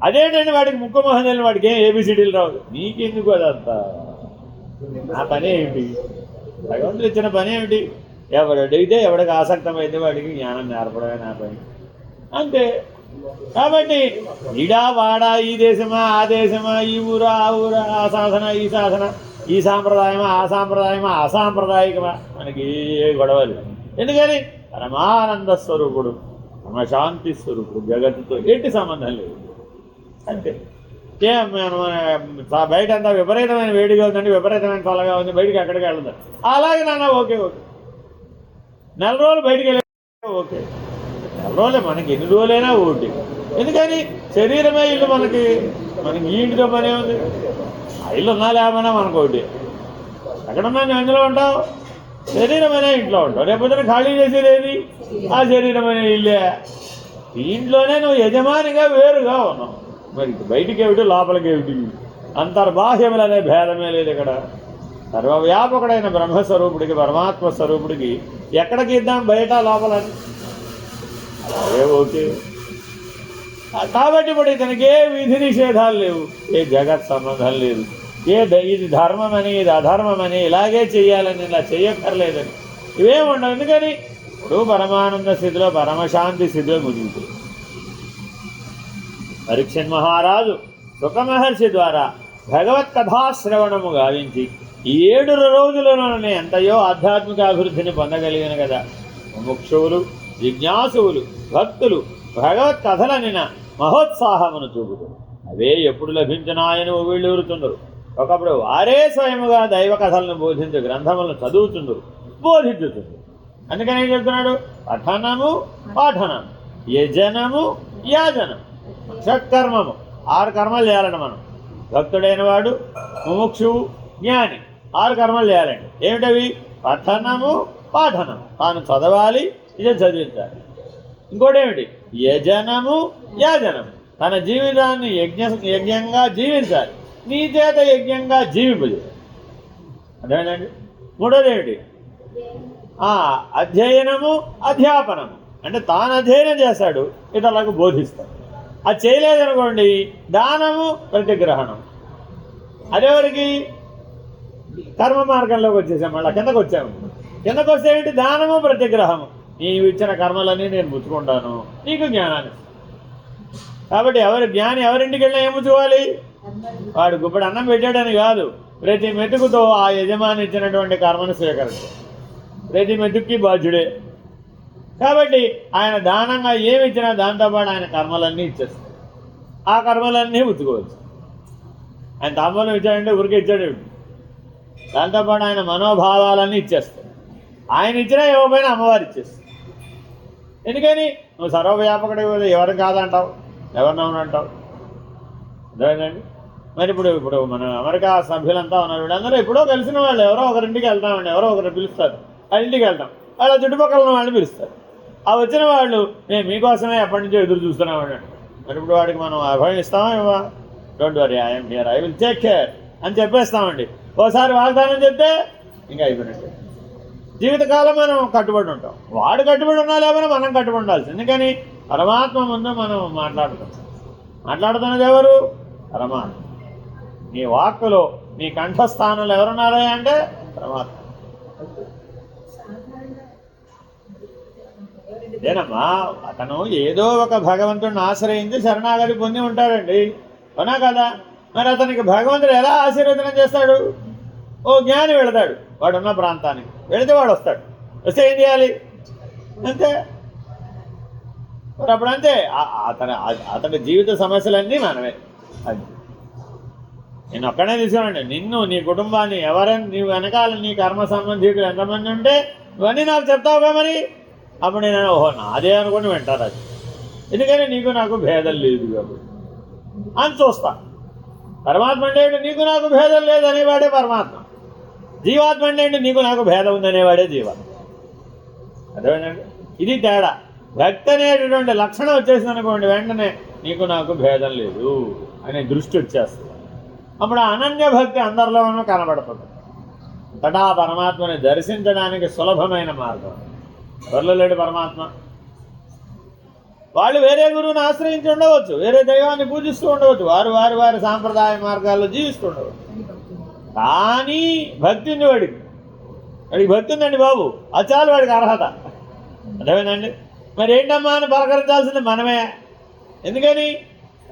అదేంటండి, వాడికి ముక్కు మొహం తెలియని వాడికి ఏం ఏబిసిడీలు రావు, నీకెందుకు అదంతా? నా పని ఏమిటి, భగవంతుడు ఇచ్చిన పని ఏమిటి? ఎవడు అడిగితే ఎవడికి ఆసక్తమైతే వాడికి జ్ఞానం నేర్పడమే నా పని, అంతే. కాబట్టి ఈడా వాడా, ఈ దేశమా ఆ దేశమా, ఈ ఊరా ఆ ఊరా, ఆ సాధన ఈ సాధన, ఈ సాంప్రదాయమా ఆ సాంప్రదాయమా అసాంప్రదాయకమా, మనకి ఏ గొడవలు. ఎందుకని పరమానంద స్వరూపుడు, పరమశాంతి స్వరూపుడు, జగత్తుతో ఎట్టి సంబంధం లేదు, అంతే. బయట అంతా విపరీతమైన వేడిగా ఉందండి, విపరీతమైన చల్లగా ఉంది, బయటికి ఎక్కడికి వెళ్దాం, అలాగే నాన్న ఓకే ఓకే, నెల రోజులు బయటికి వెళ్ళే ఓకే, నెల రోజులే, మనకి ఎన్ని రోజులైనా ఓకే. ఎందుకని శరీరమే ఇల్లు, మనకి ఈ ఇంటితో పనే ఉంది. ఆ ఇల్లు ఉన్నా లేకపోయినా మనకు ఒకటి, ఎక్కడున్నా నువ్వు ఎందులో ఉంటావు, శరీరమైనా ఇంట్లో ఉంటావు. రేపొద్దున ఖాళీ చేసేది ఏది, ఆ శరీరమైన ఇల్లే. ఇంట్లోనే నువ్వు యజమానిగా వేరుగా ఉన్నావు. మరి బయటికి ఏమిటి, లోపలికి ఏమిటి, అంతర్బాహ్యములనే భేదమే లేదు ఇక్కడ. సర్వవ్యాపకుడైన బ్రహ్మస్వరూపుడికి, పరమాత్మ స్వరూపుడికి ఎక్కడికి ఇద్దాం, బయట లోపలని, అలాగే ఓకే. కాబట్టి ఇప్పుడు ఇతనికి ఏ విధి నిషేధాలు లేవు, ఏ జగత్ సంబంధం లేదు, ఇది ధర్మమని ఇది అధర్మమని, ఇలాగే చెయ్యాలని ఇలా చెయ్యక్కర్లేదని ఇవేం ఉండవు. ఎందుకని ఇప్పుడు పరమానంద స్థితిలో పరమశాంతి స్థితిలో మునిగిపోయి పరీక్షణ్ మహారాజు సుఖమహర్షి ద్వారా భగవత్ కథాశ్రవణము గావించి 7 రోజులలోనే ఎంతయో ఆధ్యాత్మిక అభివృద్ధిని పొందగలిగిన కదా. ముముక్షువులు, జిజ్ఞాసువులు, భక్తులు భగవత్ కథలనిన మహోత్సాహమును చూపుతూ అవే ఎప్పుడు లభించినాయని వీళ్ళూరుతుందరు. ఒకప్పుడు వారే స్వయముగా దైవ కథలను బోధించు గ్రంథములను చదువుతుందరు, బోధించుతుండ్రు. అందుకని ఏం చెప్తున్నాడు, పఠనము పాఠనం, యజనము యాజనం, షట్కర్మము, 6 కర్మలు చేయాలండి మనం. భక్తుడైన వాడు, ముముక్షువు, జ్ఞాని 6 కర్మలు చేయాలండి. ఏమిటవి? పఠనము పాఠనం, తాను చదవాలి, ఇది చదివించాలి. ఇంకోటి ఏమిటి? యజనము యాజనం, తన జీవితాన్ని యజ్ఞంగా జీవించాలి, నీ చేత యజ్ఞంగా జీవింపదు. అదేనండి. మూడోది ఏమిటి? అధ్యయనము అధ్యాపనము, అంటే తాను అధ్యయనం చేస్తాడు, ఇతరులకు బోధిస్తాడు. అది చేయలేదనుకోండి దానము ప్రతిగ్రహణం. అదేవరికి కర్మ మార్గంలోకి వచ్చేసాం, మళ్ళీ కిందకు వచ్చాము. కిందకు వస్తే ఏంటి? దానము ప్రతిగ్రహము. నీవు ఇచ్చిన కర్మలన్నీ నేను పుచ్చుకుంటాను, నీకు జ్ఞానాన్ని. కాబట్టి జ్ఞాని ఎవరింటికి వెళ్ళినా ఏం పుచ్చుకోవాలి? వాడు గుప్పటి అన్నం పెట్టాడని కాదు, ప్రతి మెతుకుతో ఆ యజమాని ఇచ్చినటువంటి కర్మను స్వీకరించాడు. ప్రతి మెతుక్కి బాధ్యుడే. కాబట్టి ఆయన దానంగా ఏమి ఇచ్చినా దాంతోపాటు ఆయన కర్మలన్నీ ఇచ్చేస్తాడు. ఆ కర్మలన్నీ పుచ్చుకోవచ్చు. ఆయన తాంబూలం ఇచ్చాడంటే ఊరికే ఇచ్చాడు, దాంతోపాటు ఆయన మనోభావాలన్నీ ఇచ్చేస్తాడు. ఆయన ఇచ్చినా ఇవ్వకపోయినా అమ్మవారు ఇచ్చేస్తాడు. ఎందుకని? నువ్వు సర్వవ్యాపకుడు, ఎవరు కాదంటావు, ఎవరినవునంటావు. అర్థమైందండి? మరి ఇప్పుడు మన అమెరికా సభ్యులంతా ఉన్నారు, వీళ్ళందరూ ఎప్పుడో కలిసిన వాళ్ళు. ఎవరో ఒకరింటికి వెళ్తామండి, ఎవరో ఒకరు పిలుస్తారు, వాళ్ళ ఇంటికి వెళ్తాం, వాళ్ళ చుట్టుపక్కల ఉన్న వాళ్ళని పిలుస్తారు. ఆ వచ్చిన వాళ్ళు మేము మీకోసమే ఎప్పటి నుంచో ఎదురు చూస్తున్నామండి. మరి ఇప్పుడు వాడికి మనం అభయం ఇస్తామా ఇవ్వా? Don't worry, I'm here, I will take care అని చెప్పేస్తామండి. ఓసారి వాగ్దానం చెప్తే ఇంకా అయిపోయినట్టు. జీవితకాలం మనం కట్టుబడి ఉంటాం. వాడు కట్టుబడి ఉన్నా లేకపోయినా మనం కట్టుబడి ఉండాల్సి. ఎందుకని? పరమాత్మ ముందు మనం మాట్లాడుతున్నది ఎవరు? పరమాత్మ. నీ వాక్కులో నీ కంఠస్థానంలో ఎవరున్నారా అంటే పరమాత్మ. అదేనమ్మా, అతను ఏదో ఒక భగవంతుడిని ఆశ్రయించి శరణాగతి పొంది ఉంటాడండి, అవునా కదా? మరి అతనికి భగవంతుడు ఎలా ఆశీర్వదనం చేస్తాడు? ఓ జ్ఞాని వెళతాడు వాడున్న ప్రాంతానికి, వెళితే వాడు వస్తాడు. వస్తే ఏం చేయాలి? అంతే. మరి అప్పుడు అంతే, అతని జీవిత సమస్యలన్నీ మనమే. అది నేను ఒక్కడే తీసుకున్నాండి. నిన్ను, నీ కుటుంబాన్ని, ఎవరైనా నీ వెనకాల నీ కర్మ సంబంధికులు ఎంతమంది ఉంటే ఇవన్నీ నాకు చెప్తావుగా. మరి అప్పుడు నేను ఓహో నాదే అనుకుని వింటారు. అది ఎందుకని? నీకు నాకు భేదం లేదు కాబట్టి అని చూస్తా. పరమాత్మ అంటే ఏంటి? నీకు నాకు భేదం లేదనేవాడే పరమాత్మ. జీవాత్మ అంటే ఏంటి? నీకు నాకు భేదం ఉందనేవాడే జీవాత్మ. అదేనండి, ఇది తేడా. భక్తి అనేటటువంటి లక్షణం వచ్చేసింది అనుకోండి, వెంటనే నీకు నాకు భేదం లేదు అనే దృష్టి వచ్చేస్తుంది. అప్పుడు అనన్య భక్తి అందరిలోనూ కనబడుతుంది. అంతటా పరమాత్మని దర్శించడానికి సులభమైన మార్గం. ఎవరిలో లేడు పరమాత్మ. వాళ్ళు వేరే గురువుని ఆశ్రయించి ఉండవచ్చు, వేరే దైవాన్ని పూజిస్తూ ఉండవచ్చు, వారి సాంప్రదాయ మార్గాల్లో జీవిస్తూ ఉండవచ్చు. కానీ భక్తి ఉంది వాడికి భక్తి ఉందండి బాబు, అది చాలు వాడికి అర్హత. అర్థమైందండి? మరి ఏంటమ్మా అని పలకరించాల్సింది మనమే. ఎందుకని?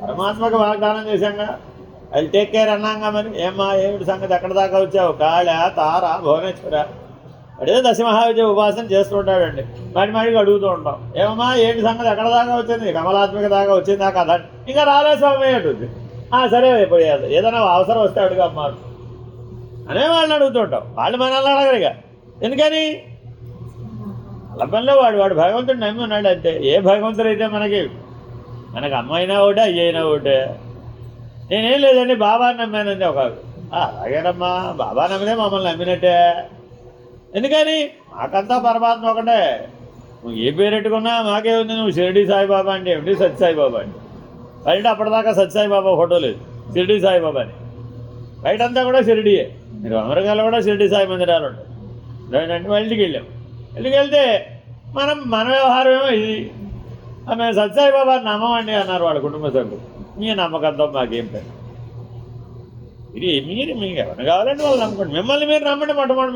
పరమాత్మకు వాగ్దానం చేశాంగా, అది టేక్ కేర్ అన్నాంగా. మరి ఏమ్మా ఏమిటి సంగతి, ఎక్కడ దాకా వచ్చావు? కాళ, తార, భువనేశ్వర. అదే దశమహావిద్య ఉపాసన చేస్తుంటాడండి. మాటికి అడుగుతూ ఉంటాం, ఏమమ్మా ఏంటి సంగతి, ఎక్కడ దాకా వచ్చింది? కమలాత్మిక దాకా వచ్చింది దాకా కథ. ఇంకా రాలే స్వామి అంటుంది. సరే అయిపోయాది, ఏదైనా అవసరం వస్తే అడుగమ్మా అనే వాళ్ళని అడుగుతుంటాం. వాళ్ళు మనల్ని అడగరుగా. ఎందుకని? వాళ్ళ పనిలో వాడు భగవంతుడు నమ్మి ఉన్నాడు అంతే. ఏ భగవంతుడు అయితే మనకి అమ్మ అయినా ఒకటే, అయ్యి అయినా ఒకటే. నేనేం లేదండి బాబాని నమ్మానండి ఒక. అలాగేనమ్మా, బాబా నమ్మితే మమ్మల్ని నమ్మినట్టే. ఎందుకని? మాకంతా పరమాత్మ ఒకటే. నువ్వు ఏ పేరెట్టుకున్నా మాకే ఉంది. నువ్వు షిరిడి సాయిబాబా అంటే ఏమిటి, సత్యసాయిబాబా అంటే. బయట అప్పటిదాకా సత్యసాయిబాబా ఫోటో లేదు, షిరిడి సాయిబాబా అని. బయటంతా కూడా షిరిడియే. మీరు అమెరికాలో కూడా షిరిడి సాయి మందిరాలు ఉంటాయి. లేదంటే ఇంటికి వెళ్ళాం. ఇంటికి వెళ్తే మన వ్యవహారం ఏమో ఇది. మేము సత్యసాయిబాబా నమ్మమండి అన్నారు వాళ్ళ కుటుంబ సభ్యులు. మీ నమ్మకంతో మాకేం పేరు. ఇది మీకు ఎవరిని కావాలంటే వాళ్ళు నమ్ముకోండి. మిమ్మల్ని మీరు నమ్మండి. మొట్టమొదటి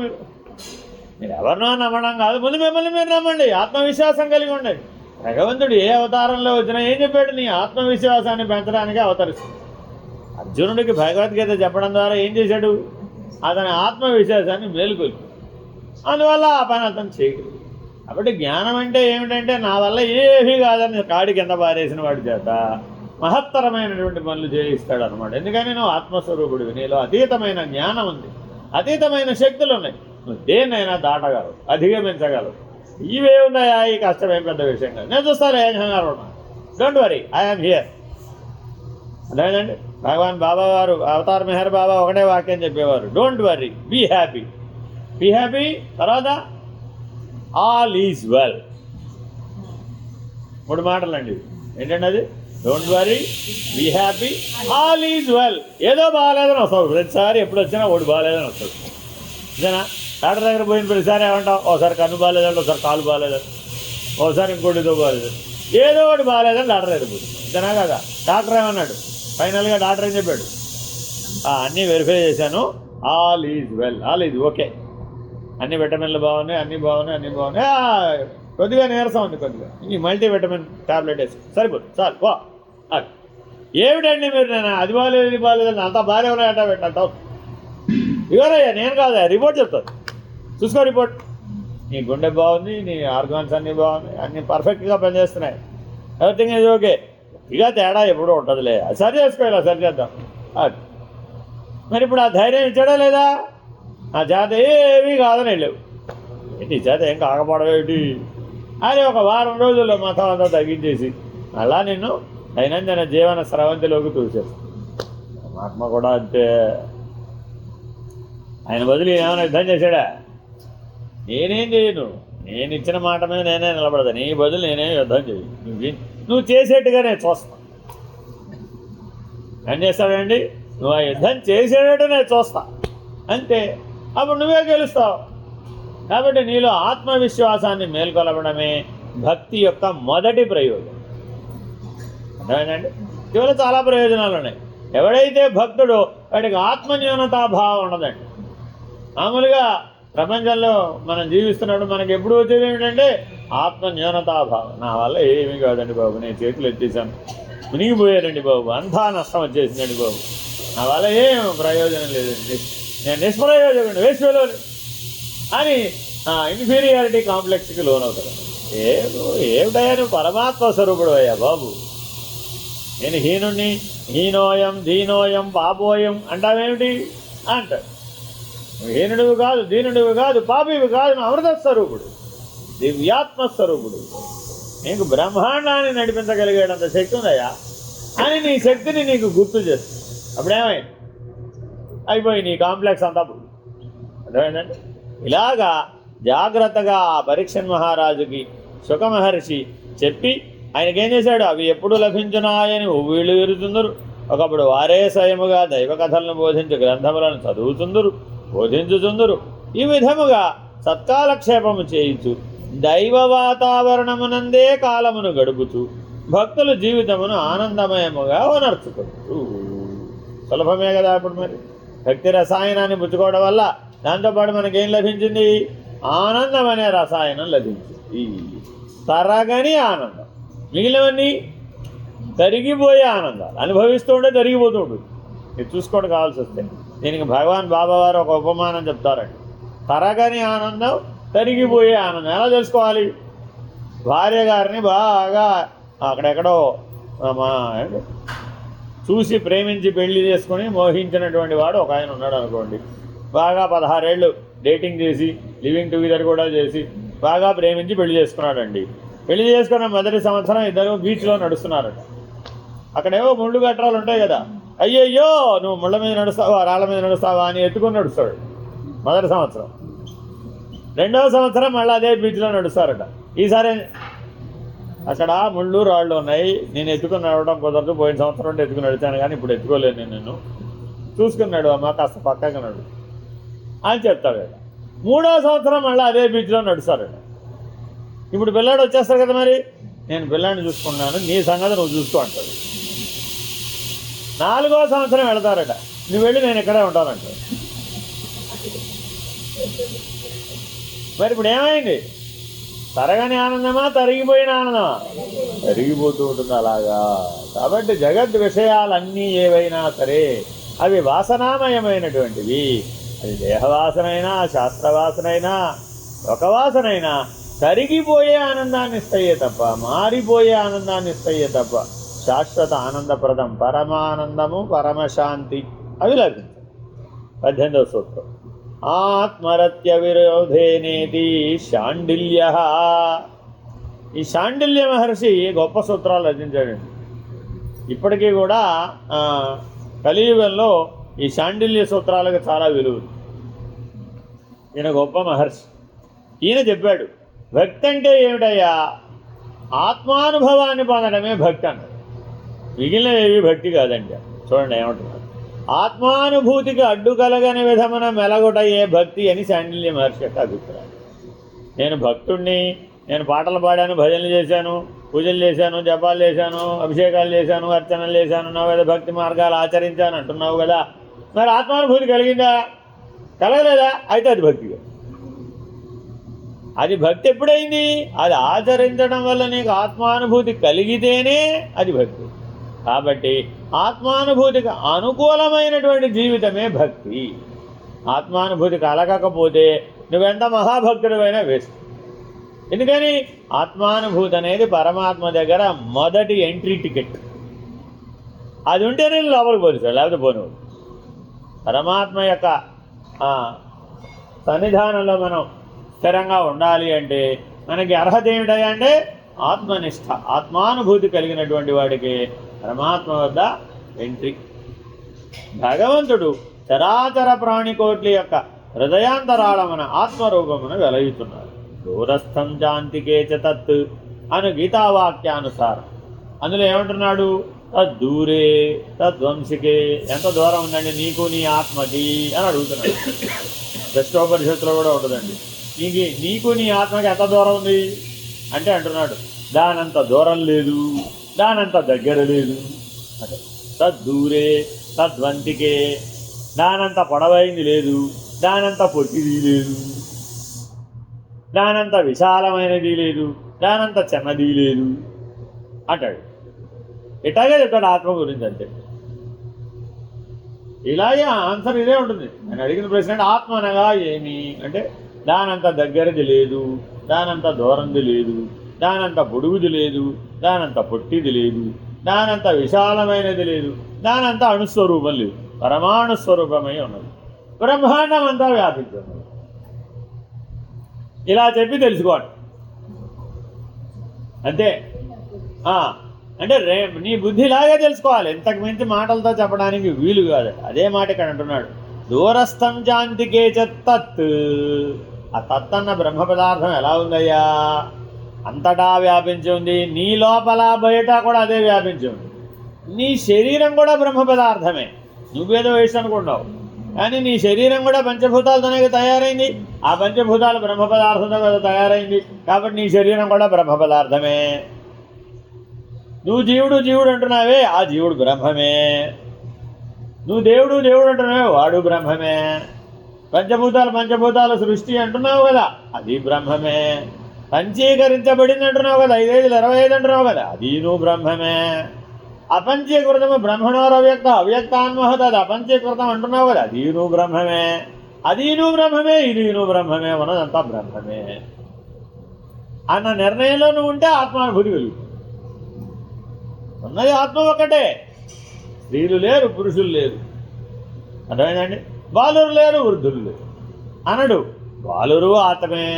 మీరు ఎవరినో నమ్మడం కాదు, ముందు మిమ్మల్ని మీరు నమ్మండి. ఆత్మవిశ్వాసం కలిగి ఉండండి. భగవంతుడు ఏ అవతారంలో వచ్చినా ఏం చెప్పాడు? నీ ఆత్మవిశ్వాసాన్ని పెంచడానికి అవతరిస్తుంది. అర్జునుడికి భగవద్గీత చెప్పడం ద్వారా ఏం చేశాడు? అతని ఆత్మవిశ్వాసాన్ని మేలుకొల్పు. అందువల్ల ఆ పని అతను చేయగలడు. కాబట్టి జ్ఞానం అంటే ఏమిటంటే నా వల్ల ఏమీ కాదని కాడి కింద పారేసిన వాడి చేత మహత్తరమైనటువంటి పనులు చేయిస్తాడు అనమాట. ఎందుకని? నువ్వు ఆత్మస్వరూపుడివి, నీలో అతీతమైన జ్ఞానం ఉంది, అతీతమైన శక్తులు ఉన్నాయి. నువ్వు దేన్నైనా దాటగలవు, అధిగమించగలవు. ఇవే ఉన్నాయా? ఈ కష్టమేం పెద్ద విషయం కాదు. నేను చూస్తాను ఏం కంగారు ఉన్నా. Don't worry, I'm here. అదేనండి, భగవాన్ బాబా వారు అవతార్ మెహర్ బాబా ఒకటే వాక్యం చెప్పేవారు, don't worry, be happy. Be happy. తర్వాత ఆల్ ఈజ్ వెల్. 3 మాటలండి. ఏంటండి అది? Don't worry, be happy, all is well. ఏదో బాగాలేదని వస్తావు ప్రతిసారి. ఎప్పుడు వచ్చినా ఒకటి బాగాలేదని వస్తుంది. ఇదేనా? డాక్టర్ దగ్గర పోయిన ప్రతిసారి ఏమంటావు? ఒకసారి కన్ను బాగాలేదంటే, ఒకసారి కాలు బాగాలేదండి, ఒకసారి ఇంకోటితో బాగాలేదు. ఏదో ఒకటి బాగాలేదని డాక్టర్ వెళ్ళిపోతుంది. అంతేనా కదా? డాక్టర్ ఏమన్నాడు? ఫైనల్గా డాక్టర్ ఏం చెప్పాడు? అన్నీ వెరిఫై చేశాను, all is well, all is okay, అన్ని విటమిన్లు బాగున్నాయి, అన్నీ బాగున్నాయి. కొద్దిగా నీరసం ఉంది, కొద్దిగా ఈ మల్టీవిటమిన్ టాబ్లెట్ వేసి సరిపోదు, చాలు వా. ఏమిటండి మీరు, నేను అది బాగాలేదు ఇది బాగాలేదు అంతా బాగానే ఉన్నాయంట పెట్టంటావు. ఇవరయ్యా, నేను కాదా, రిపోర్ట్ చెప్తాను, చూసుకో రిపోర్ట్. నీ గుండె బాగుంది, నీ ఆర్గాన్స్ అన్నీ బాగున్నాయి, అన్నీ పర్ఫెక్ట్గా పనిచేస్తున్నాయి, ఎవ్రీథింగ్ ఇది ఓకే. ఇక తేడా ఎప్పుడూ ఉంటుందిలే, అది సరి చేసుకోవాలి, సరి చేద్దాం. మరి ఇప్పుడు ఆ ధైర్యం ఇచ్చాడా లేదా? నా చేత ఏమీ కాదని వెళ్ళావు, నీ చేత ఏం కాకపోవడమేమిటి అని ఒక వారం రోజుల్లో మొత్తం అంతా తగ్గించేసి అలా నిన్ను దైనందిన జీవన స్రవంతిలోకి తూచేస్తాను. పరమాత్మ కూడా అంతే. ఆయన బదులు ఏమైనా యుద్ధం చేశాడా? నేనేం చేయను, నేను ఇచ్చిన మాట మీద నేనే నిలబడదా, నీ బదులు నేనేం యుద్ధం చేయను, నువ్వు చేసేట్టుగా నేను చూస్తాను. ఏం చేస్తాడండి? నువ్వు ఆ యుద్ధం చేసేటట్టు నేను చూస్తా, అంతే. అప్పుడు నువ్వే గెలుస్తావు. కాబట్టి నీలో ఆత్మవిశ్వాసాన్ని మేల్కొలపడమే భక్తి యొక్క మొదటి ప్రయోజనం. అర్థమైందండి? ఇవాళ చాలా ప్రయోజనాలు ఉన్నాయి. ఎవడైతే భక్తుడో వాడికి ఆత్మన్యూనతాభావం ఉండదండి. మామూలుగా ప్రపంచంలో మనం జీవిస్తున్నప్పుడు మనకి ఎప్పుడు వచ్చేది ఏమిటంటే ఆత్మన్యూనతాభావం. నా వల్ల ఏమీ కాదండి బాబు, నేను చేతులు ఎత్తేసాను, మునిగిపోయారండి బాబు, అంతా నష్టం వచ్చేసిందండి బాబు, నా వల్ల ఏం ప్రయోజనం లేదండి, నేను నిష్ప్రయోజకుడు, వేసుకోలేను అని ఇన్ఫీరియారిటీ కాంప్లెక్స్కి లోనవుతాడు. ఏమిటయ్యా, నువ్వు పరమాత్మ స్వరూపుడు అయ్యా బాబు, నేను హీనుణ్ణి, హీనోయం దీనోయం పాపోయం అంటావేమిటి అంటాడు. నువ్వు హీనుడివి కాదు, దీనుడివి కాదు, పాపివి కాదు, నువ్వు అమృత స్వరూపుడు, దివ్యాత్మస్వరూపుడు, నీకు బ్రహ్మాండాన్ని నడిపించగలిగేటంత శక్తి ఉందయ్యా అని నీ శక్తిని నీకు గుర్తు చేస్తుంది. అప్పుడేమైంది? అయిపోయి నీ కాంప్లెక్స్ అంతా అర్థమైందండి. ఇలాగా జాగ్రత్తగా ఆ పరీక్షన్ మహారాజుకి శుక మహర్షి చెప్పి ఆయనకేం చేశాడు? అవి ఎప్పుడు లభించున్నాయని వీళ్ళు విరుతుందరు. ఒకప్పుడు వారే స్వయముగా దైవ కథలను బోధించు గ్రంథములను చదువుతుందరు, బోధించుతుందరు. ఈ విధముగా సత్కాలక్షేపము చేయించు దైవ వాతావరణమునందే కాలమును గడుపుతూ భక్తుల జీవితమును ఆనందమయముగా ఉనర్చుకుంటూ. సులభమే కదా. అప్పుడు మరి భక్తి రసాయనాన్ని పుచ్చుకోవడం వల్ల దాంతోపాటు మనకేం లభించింది? ఆనందం అనే రసాయనం లభించింది. తరగని ఆనందం. మిగిలినవన్నీ తరిగిపోయే ఆనందాలు, అనుభవిస్తూ ఉంటే తరిగిపోతూ ఉంటుంది. మీరు చూసుకోవడం కావాల్సి వస్తే దీనికి భగవాన్ బాబావారు ఒక ఉపమానం చెప్తారండి. తరగని ఆనందం, తరిగిపోయే ఆనందం ఎలా తెలుసుకోవాలి? భార్య గారిని బాగా అక్కడెక్కడో చూసి ప్రేమించి పెళ్లి చేసుకొని మోహించినటువంటి వాడు ఒక ఆయన ఉన్నాడు అనుకోండి. బాగా 16 ఏళ్ళు డేటింగ్ చేసి లివింగ్ టుగెదర్ కూడా చేసి బాగా ప్రేమించి పెళ్లి చేసుకున్నాడండి. పెళ్లి చేసుకున్న మొదటి సంవత్సరం ఇద్దరు బీచ్లో నడుస్తున్నారట. అక్కడేవో ముళ్ళు గట్రాలు ఉంటాయి కదా, అయ్యయ్యో నువ్వు ముళ్ళ మీద నడుస్తావా రాళ్ళ మీద నడుస్తావా అని ఎత్తుకొని నడుస్తాడు మొదటి సంవత్సరం. రెండవ సంవత్సరం మళ్ళీ అదే బీచ్లో నడుస్తారట. ఈసారి అక్కడ ముళ్ళు రాళ్ళు ఉన్నాయి, నేను ఎత్తుకుని నడవడం కుదరదు, పోయిన సంవత్సరం అంటే ఎత్తుకుని నడిచాను కానీ ఇప్పుడు ఎత్తుకోలేను నేను, చూసుకున్నాడు అమ్మ కాస్త పక్కగా నడు అని చెప్తాడు. మూడవ సంవత్సరం మళ్ళీ అదే బీచ్లో నడుస్తారట. ఇప్పుడు పిల్లాడు వచ్చేస్తారు కదా, మరి నేను పిల్లాడిని చూసుకున్నాను, నీ సంగతి నువ్వు చూసుకో అంటాడు. నాలుగవ సంవత్సరం వెళతారట. నువ్వు వెళ్ళి నేను ఇక్కడే ఉంటానంటాడు. మరి ఇప్పుడు ఏమైంది? తరగని ఆనందమా, తరిగిపోయిన ఆనందమా? తరిగిపోతూ ఉంటుంది అలాగా. కాబట్టి జగద్ విషయాలన్నీ ఏవైనా సరే అవి వాసనామయమైనటువంటివి. అది దేహవాసనైనా, శాస్త్రవాసనైనా, లోకవాసనైనా తరిగిపోయే ఆనందాన్ని ఇస్తాయే తప్ప, మారిపోయే ఆనందాన్ని ఇస్తాయే తప్ప శాశ్వత ఆనందప్రదం పరమానందము, పరమశాంతి అవి లభించాయి. 18వ సూత్రం ఆత్మరత్య విరోధేనేది శాండిల్య. ఈ శాండిల్య మహర్షి గొప్ప సూత్రాలు రచించాడండి. ఇప్పటికీ కూడా కలియుగంలో ఈ శాండిల్య సూత్రాలకు చాలా విలువ. ఈయన గొప్ప మహర్షి. ఈయన చెప్పాడు, భక్తి అంటే ఏమిటయ్యా? ఆత్మానుభవాన్ని పొందడమే భక్తి అన్నాడు. మిగిలినవి భక్తి కాదండి. చూడండి ఏమంటున్నారు, ఆత్మానుభూతికి అడ్డు కలగని విధమున మెలగొటయ్యే భక్తి అని శాండిల్య మహర్షి యొక్క అభిప్రాయం. నేను భక్తుడిని, నేను పాటలు పాడాను, భజనలు చేశాను, పూజలు చేశాను, జపాలు చేశాను, అభిషేకాలు చేశాను, అర్చనలు చేశాను, నవేద భక్తి మార్గాలు ఆచరించాను అంటున్నావు కదా, మరి ఆత్మానుభూతి కలిగిందా? కలగలేదా? అయితే అది భక్తి. అది భక్తి ఎప్పుడైంది? అది ఆచరించడం వల్ల నీకు ఆత్మానుభూతి కలిగితేనే అది భక్తి. కాబట్టి ఆత్మానుభూతికి అనుకూలమైనటువంటి జీవితమే భక్తి. ఆత్మానుభూతి కలగకపోతే నువ్వెంత మహాభక్తుడివైనా వేస్ట్. ఎందుకని? ఆత్మానుభూతి అనేది పరమాత్మ దగ్గర మొదటి ఎంట్రీ టికెట్. అది ఉంటే నేను లోపలికి పోతాడు, లేకపోతే పోనివాడు. పరమాత్మ యొక్క సన్నిధానంలో మనం స్థిరంగా ఉండాలి అంటే మనకి అర్హత ఏమిటంటే అంటే ఆత్మనిష్ట, ఆత్మానుభూతి కలిగినటువంటి వాడికి పరమాత్మ వద్ద ఎంట్రీ. భగవంతుడు చరాచర ప్రాణికోట్ల యొక్క హృదయాంతరాళమున ఆత్మరూపమును వెలయుతున్నాడు. దూరస్థం శాంతికే చ తత్ అను గీతావాక్యానుసారం అందులో ఏమంటున్నాడు? తద్దూరే తద్వంశికే. ఎంత దూరం ఉందండి నీకు నీ ఆత్మకి అని అడుగుతున్నాడు. దశోపనిషత్తులో కూడా ఉంటుందండి. నీకు నీ ఆత్మకి ఎంత దూరం ఉంది అంటే అంటున్నాడు దానంత దూరం లేదు, దానంత దగ్గర లేదు. అంటే తద్దూరే తద్వంతికే, దానంత పొడవైంది లేదు, దానంత పొట్టిది లేదు, దానంత విశాలమైనది లేదు, దానంత చిన్నది లేదు అంటాడు. ఇట్లాగే చెప్తాడు ఆత్మ గురించి. అంతే. ఇలాగే ఆన్సర్ ఇదే ఉంటుంది. నేను అడిగిన ప్రశ్న ఆత్మ అనగా ఏమి అంటే దానంత దగ్గరది లేదు, దానంత దూరంది లేదు, దానంత పొడుగుది లేదు, దానంత పొట్టిది లేదు, దానంత విశాలమైనది లేదు, దానంత అణుస్వరూపం లేదు, పరమాణు స్వరూపమై ఉన్నది, బ్రహ్మాండం అంతా వ్యాపించున్నది. ఇలా చెప్పి తెలుసుకోండి అంతే. అంటే నీ బుద్ధిలాగే తెలుసుకోవాలి, ఇంతకు మించి మాటలతో చెప్పడానికి వీలు కాదు. అదే మాట ఇక్కడ అంటున్నాడు, దూరస్థం శాంతికే తత్. ఆ తత్ అన్న బ్రహ్మ పదార్థం ఎలా ఉందయ్యా? అంతటా వ్యాపించి ఉంది. నీ లోపల బయట కూడా అదే వ్యాపించి ఉంది. నీ శరీరం కూడా బ్రహ్మ పదార్థమే. నువ్వేదో వేసి అనుకుంటావు, కానీ నీ శరీరం కూడా పంచభూతాలతోనే తయారైంది. ఆ పంచభూతాలు బ్రహ్మ పదార్థంతో కదా తయారైంది. కాబట్టి నీ శరీరం కూడా బ్రహ్మ పదార్థమే. నువ్వు జీవుడు జీవుడు అంటున్నావే, ఆ జీవుడు బ్రహ్మమే. నువ్వు దేవుడు దేవుడు అంటున్నావే, వాడు బ్రహ్మమే. పంచభూతాల సృష్టి అంటున్నావు కదా, అది బ్రహ్మమే. పంచీకరించబడింది అంటున్నావు కదా, 5,5,25 అంటున్నావు కదా, అది నువ్వు బ్రహ్మమే. అపంచీకృతము బ్రహ్మణోరవ్యక్త అవ్యక్తాన్మహత, అది అపంచీకృతం అంటున్నావు కదా, అది నువ్వు బ్రహ్మమే. అది నువ్వు బ్రహ్మమే, ఇది నువ్వు బ్రహ్మమే, ఉన్నదంతా బ్రహ్మమే అన్న నిర్ణయంలో నువ్వు ఉంటే ఆత్మానుభూతి కలుగుతుంది. ఉన్నది ఆత్మ ఒక్కటే. స్త్రీలు లేరు, పురుషులు లేరు, అర్థమైందండి? బాలురు లేరు, వృద్ధులు లేరు అనడు. బాలురు ఆత్మే,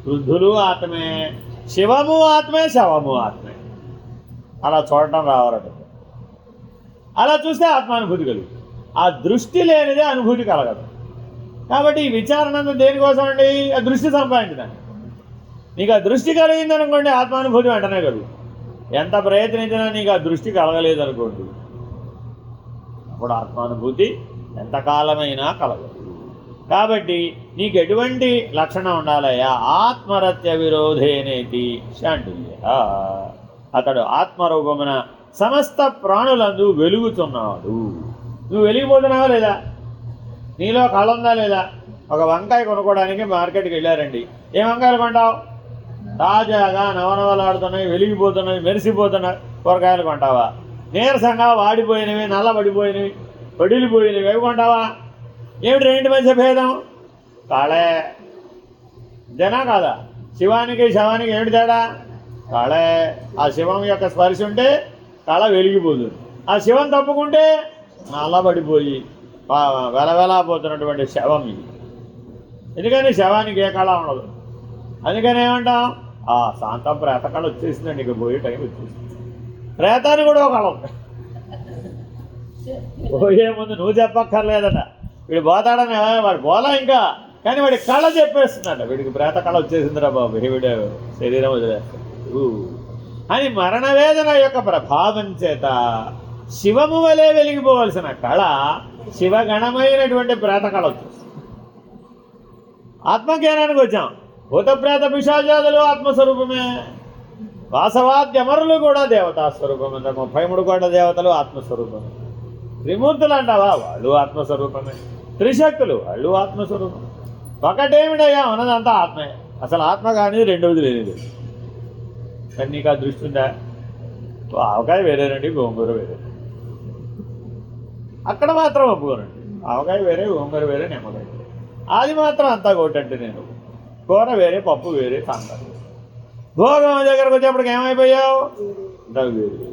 వృద్ధులు ఆత్మే, శివము ఆత్మే, శవము ఆత్మే. అలా చూడటం రావాలట. అలా చూస్తే ఆత్మానుభూతి కలుగుతుంది. ఆ దృష్టి లేనిదే అనుభూతి కలగదు. కాబట్టి ఈ విచారణ దేనికోసం అండి? ఆ దృష్టి సంపాదించడానికి. నీకు ఆ దృష్టి కలిగిందనుకోండి, ఆత్మానుభూతి వెంటనే కలుగుతుంది. ఎంత ప్రయత్నించినా నీకు ఆ దృష్టి కలగలేదనుకోండి, అప్పుడు ఆత్మానుభూతి ఎంతకాలమైనా కలగదు. కాబట్టి నీకు ఎటువంటి లక్షణం ఉండాలయ్యా? ఆత్మరత్య విరోధేనేతి శాండిల్య. అతడు ఆత్మరూపమున సమస్త ప్రాణులందు వెలుగుతున్నాడు. నువ్వు వెలిగిపోతున్నావా లేదా? నీలో కళ ఉందా లేదా? ఒక వంకాయ కొనుక్కోవడానికి మార్కెట్కి వెళ్ళారండి. ఏ వంకాయలు కొంటావు? తాజాగా నవనవలాడుతున్నాయి, వెలిగిపోతున్నాయి, మెరిసిపోతున్నాయి కూరగాయలు కొంటావా? నీరసంగా వాడిపోయినవి, నల్లబడిపోయినవి, పడిలిపోయినవి అవి కొంటావా? ఏమిటి రెండింటి మధ్య భేదం? కాళే. జనా కాదా? శివానికి శవానికి ఏమిటి తేడా? కాళే. ఆ శివం యొక్క స్పర్శ ఉంటే కళ వెలిగిపోతుంది. ఆ శివం తప్పుకుంటే నల్లబడిపోయి వెలవెలాపోతున్నటువంటి శవం ఇది. ఎందుకని శవానికి ఏ కళ ఉండదు. అందుకని ఏమంటాం? ఆ శాంతం ప్రేత కళ వచ్చేసిందండి, ఇక పోయే టైం వచ్చేసింది. ప్రేతాన్ని కూడా ఒక కళ ఉంది. పోయే ముందు నువ్వు చెప్పక్కర్లేదట, వీడు పోతాడని వాడు పోలా ఇంకా, కానీ వాడి కళ చెప్పేస్తుందట, వీడికి ప్రేత కళ వచ్చేసిందిరా బాబు, వీడు శరీరం వదిలేస్తాడు అని. మరణవేదన యొక్క ప్రభావం చేత శివము వలె వెలిగిపోవలసిన కళ శివగణమైనటువంటి ప్రేత కళ వచ్చేస్తుంది. ఆత్మజ్ఞానానికి వచ్చాం. భూత ప్రేత పిశాచాదులు ఆత్మస్వరూపమే. వాసవాద్యమరులు కూడా దేవతా స్వరూపమే. 33 కోట్ల దేవతలు ఆత్మస్వరూపమే. త్రిమూర్తులు అంటావా, వాళ్ళు ఆత్మస్వరూపమే. త్రిశక్తులు, వాళ్ళు ఆత్మస్వరూపం. ఒకటేమిటయ్యా, ఉన్నదంతా ఆత్మే. అసలు ఆత్మ కానీ రెండవది లేనిది. కానీ నీకు ఆ దృష్టి ఉందా? ఆవకాయ వేరేనండి, గోంగూర వేరే. అక్కడ మాత్రం ఒప్పుకోనండి. ఆవకాయ వేరే, గోంగూర వేరే, నిమ్మకాయ వేరే. అది మాత్రం అంతా కొట్టండి. నేను కూర వేరే, పప్పు వేరే, సాంబార్ వేరే. భోగం దగ్గరకు వచ్చేప్పటికి ఏమైపోయావు? వేరు.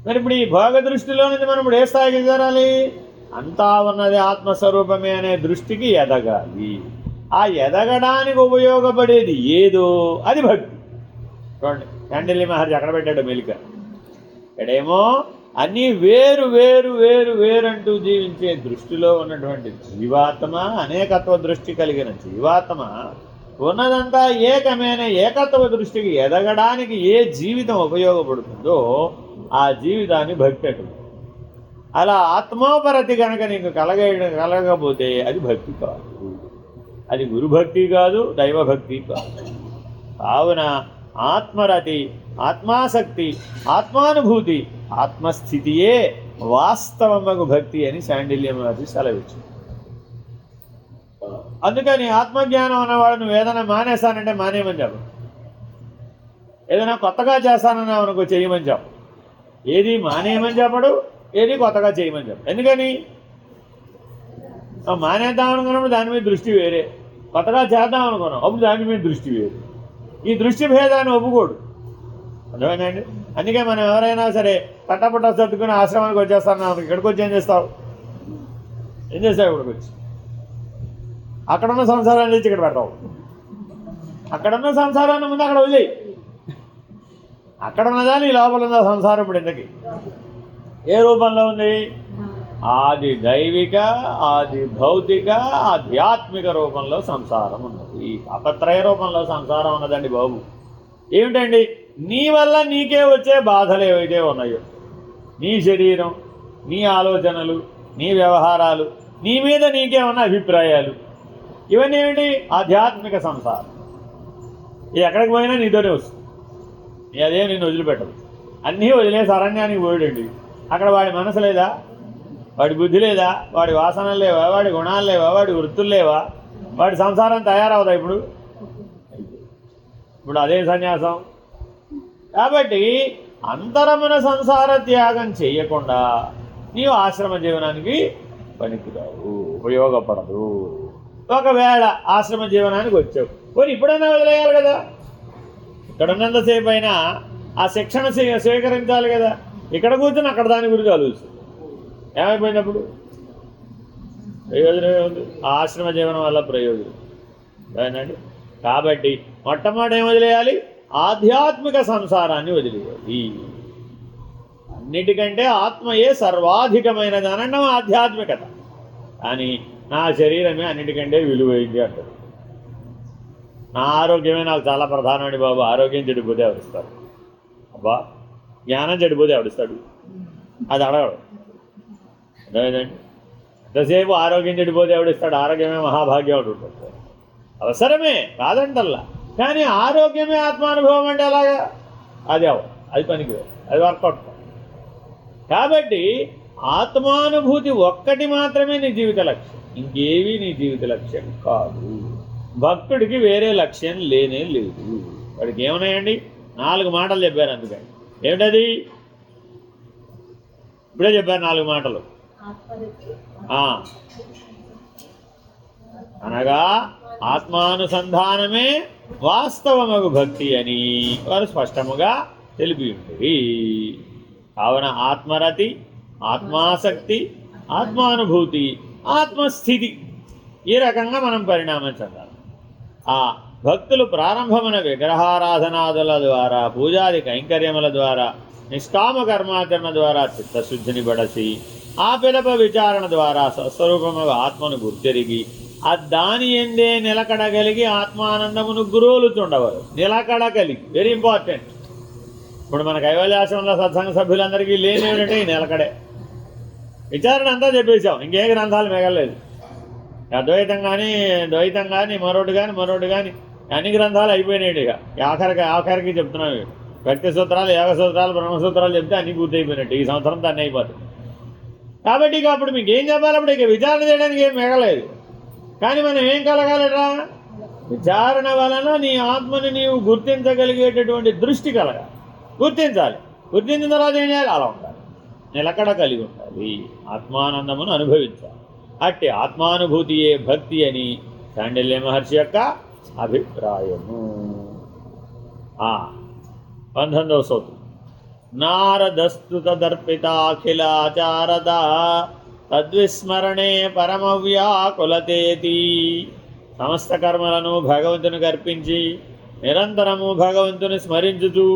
మరి ఇప్పుడు ఈ భోగ దృష్టిలో నుంచి మనం ఇప్పుడు ఏ స్థాయికి చేరాలి? అంతా ఉన్నది ఆత్మస్వరూపమే అనే దృష్టికి ఎదగాలి. ఆ ఎదగడానికి ఉపయోగపడేది ఏదో అది భక్తి. చూడండి, శాండిల్య మహర్షి అక్కడ పెట్టాడు మెలిక. ఇక్కడేమో అన్నీ వేరు వేరు వేరు వేరంటూ జీవించే దృష్టిలో ఉన్నటువంటి జీవాత్మ, అనేకత్వ దృష్టి కలిగిన జీవాత్మ ఉన్నదంతా ఏకమైన ఏకత్వ దృష్టికి ఎదగడానికి ఏ జీవితం ఉపయోగపడుతుందో ఆ జీవితాన్ని భక్తి అంటుంది. అలా ఆత్మోపరతి కనుక నీకు కలగకపోతే అది భక్తి కాదు, అది గురుభక్తి కాదు, దైవభక్తి కాదు. కావున ఆత్మరతి, ఆత్మాసక్తి, ఆత్మానుభూతి, ఆత్మస్థితియే వాస్తవమగు భక్తి అని శాండిల్య మహర్షి సెలవిచ్చింది. అందుకని ఆత్మజ్ఞానం అన్నవాడు నువ్వు ఏదైనా మానేస్తానంటే మానేయమని చెప్పు, ఏదైనా కొత్తగా చేస్తానన్నా అనుకో చేయమని చెప్పు. ఏది మానేయమని చెప్పడు, ఏది కొత్తగా చేయమని చెప్పు. ఎందుకని? మానేద్దాం అనుకున్నప్పుడు దాని మీద దృష్టి వేరే, కొత్తగా చేద్దాం అనుకున్నాం అప్పుడు దాని మీద దృష్టి వేరే. ఈ దృష్టి భేదాన్ని ఒప్పుకోడు. అర్థమైందండి? అందుకే మనం ఎవరైనా సరే పట్టపట్ట సర్దుకుని ఆశ్రమానికి వచ్చేస్తాను, ఇక్కడికి వచ్చి ఏం చేస్తావు? ఇక్కడికి వచ్చి అక్కడున్న సంసారాన్ని తెచ్చి ఇక్కడ పెడతావు. అక్కడున్న సంసారాన్ని ముందు అక్కడ వదిలేయి. అక్కడ ఉన్నదాన్ని లోపల ఉన్న సంసారం ఇప్పుడు ఎందుకు ఏ రూపంలో ఉంది? ఆది దైవిక, ఆది భౌతిక, ఆధ్యాత్మిక రూపంలో సంసారం ఉన్నది. ఈ అపత్రయ రూపంలో సంసారం ఉన్నదండి బాబు. ఏమిటండి? నీ వల్ల నీకే వచ్చే బాధలు ఏవైతే ఉన్నాయో, నీ శరీరం, నీ ఆలోచనలు, నీ వ్యవహారాలు, నీ మీద నీకే ఉన్న అభిప్రాయాలు, ఇవన్నీ ఏమిటి? ఆధ్యాత్మిక సంసారం. ఇది ఎక్కడికి పోయినా నీతోనే వస్తుంది. అదే నిన్ను వదిలిపెట్టదు. అన్నీ వదిలేసి అరణ్యానికి పోయాడండి. అక్కడ వాడి మనసు లేదా, వాడి బుద్ధి లేదా, వాడి వాసనలు లేవా, వాడి గుణాలు లేవా, వాడి వృత్తులు లేవా, వాడి సంసారం తయారవుదా? ఇప్పుడు అదే సన్యాసం. కాబట్టి అంతరమున సంసార త్యాగం చేయకుండా నీవు ఆశ్రమ జీవనానికి పనికిరావు, ఉపయోగపడదు. ఒకవేళ ఆశ్రమ జీవనానికి వచ్చావు, పోనీ ఇప్పుడైనా వదిలేయాలి కదా. ఇక్కడ ఉన్నంతసేపు అయినా ఆ శిక్షణ స్వీకరించాలి కదా. ఇక్కడ కూర్చొని అక్కడ దాని గురించి ఆలోచిస్తుంది. ఏమైపోయినప్పుడు ప్రయోజనమే ఉంది. ఆశ్రమ జీవనం వల్ల ప్రయోజనం అవునండి. కాబట్టి మొట్టమొదటి ఏం వదిలేయాలి? ఆధ్యాత్మిక సంసారాన్ని వదిలేయాలి. అన్నిటికంటే ఆత్మయే సర్వాధికమైనది అనడం ఆధ్యాత్మికత. కానీ నా శరీరమే అన్నిటికంటే విలువైంది అంటారు. నా ఆరోగ్యమే నాకు చాలా ప్రధానమండి బాబు. ఆరోగ్యం చెడిపోతే ఎవరిస్తారు? అబ్బా, జ్ఞానం చెడిపోతే ఎవరిస్తాడు? అది అడగడు. అర్థమైందండి? ఎంతసేపు ఆరోగ్యం చెడిపోతే ఎవడిస్తాడు? ఆరోగ్యమే మహాభాగ్యం ఉంటుంది. అవసరమే కాదంటల్లా, కానీ ఆరోగ్యమే ఆత్మానుభవం అంటే అలాగా అది పనికి, అది వర్కౌట్. కాబట్టి ఆత్మానుభూతి ఒక్కటి మాత్రమే నీ జీవిత లక్ష్యం, ఇంకేవి నీ జీవిత లక్ష్యం కాదు. భక్తుడికి వేరే లక్ష్యం లేనే లేదు. వాడికి ఏమున్నాయండి? 4 మాటలు చెప్పారు. అందుకని ఏమిటది? ఇప్పుడే చెప్పారు 4 మాటలు. అనగా ఆత్మానుసంధానమే వాస్తవమగు భక్తి అని వారు స్పష్టముగా తెలిపి ఉంటుంది. కావున ఆత్మరతి, ఆత్మాసక్తి, ఆత్మానుభూతి, ఆత్మస్థితి ఈ రకంగా మనం పరిణామం చెందాలి. ఆ భక్తులు ప్రారంభమైన విగ్రహారాధనాదుల ద్వారా, పూజాది కైంకర్యముల ద్వారా, నిష్కామ కర్మాచరణ ద్వారా చిత్తశుద్ధిని బడసి, ఆ పిదప విచారణ ద్వారా స్వస్వరూపము ఆత్మను గుర్తెరిగి దాని ఎందే నిలకడగలిగి ఆత్మానందమును గురోలుతుండవారు. నిలకడగలిగి, వెరీ ఇంపార్టెంట్. ఇప్పుడు మన కైవల్యాశ్రమంలో సత్సంగ సభ్యులందరికీ లేని ఏమిటంటే ఈ నిలకడే. విచారణ అంతా చెప్పేశాం, ఇంకే గ్రంథాలు మిగలేదు. అద్వైతం కానీ, ద్వైతం కానీ, మరొకటి కానీ అన్ని గ్రంథాలు అయిపోయినాయి. ఇక ఆఖరికి చెప్తున్నాం. భక్తి సూత్రాలు, యోగ సూత్రాలు, బ్రహ్మసూత్రాలు చెప్తే అన్నీ పూర్తయిపోయినట్టు. ఈ సంవత్సరంతో అన్నీ అయిపోతుంది. కాబట్టి ఇక అప్పుడు మీకు ఏం చెప్పాలి? అప్పుడు ఇక విచారణ చేయడానికి ఏం మిగలేదు. కానీ మనం ఏం కలగాలరా? విచారణ వలన నీ ఆత్మని నీవు గుర్తించగలిగేటటువంటి దృష్టి కలగాలి. గుర్తించాలి. గుర్తించిన తర్వాత ఏం చేయాలి? అలా ఉండాలి, నిలకడ కలిగి ఉండాలి, ఆత్మానందమును అనుభవించాలి. అట్టి ఆత్మానుభూతియే భక్తి అని శాండిల్య మహర్షి యొక్క అభిప్రాయము. 19వ సూత్రం. నారదస్తు తదర్పితాఖిలాచారద తద్విస్మరణే పరమవ్యాకులతేతి. సమస్త కర్మలను భగవంతునికి అర్పించి నిరంతరము భగవంతుని స్మరించుచు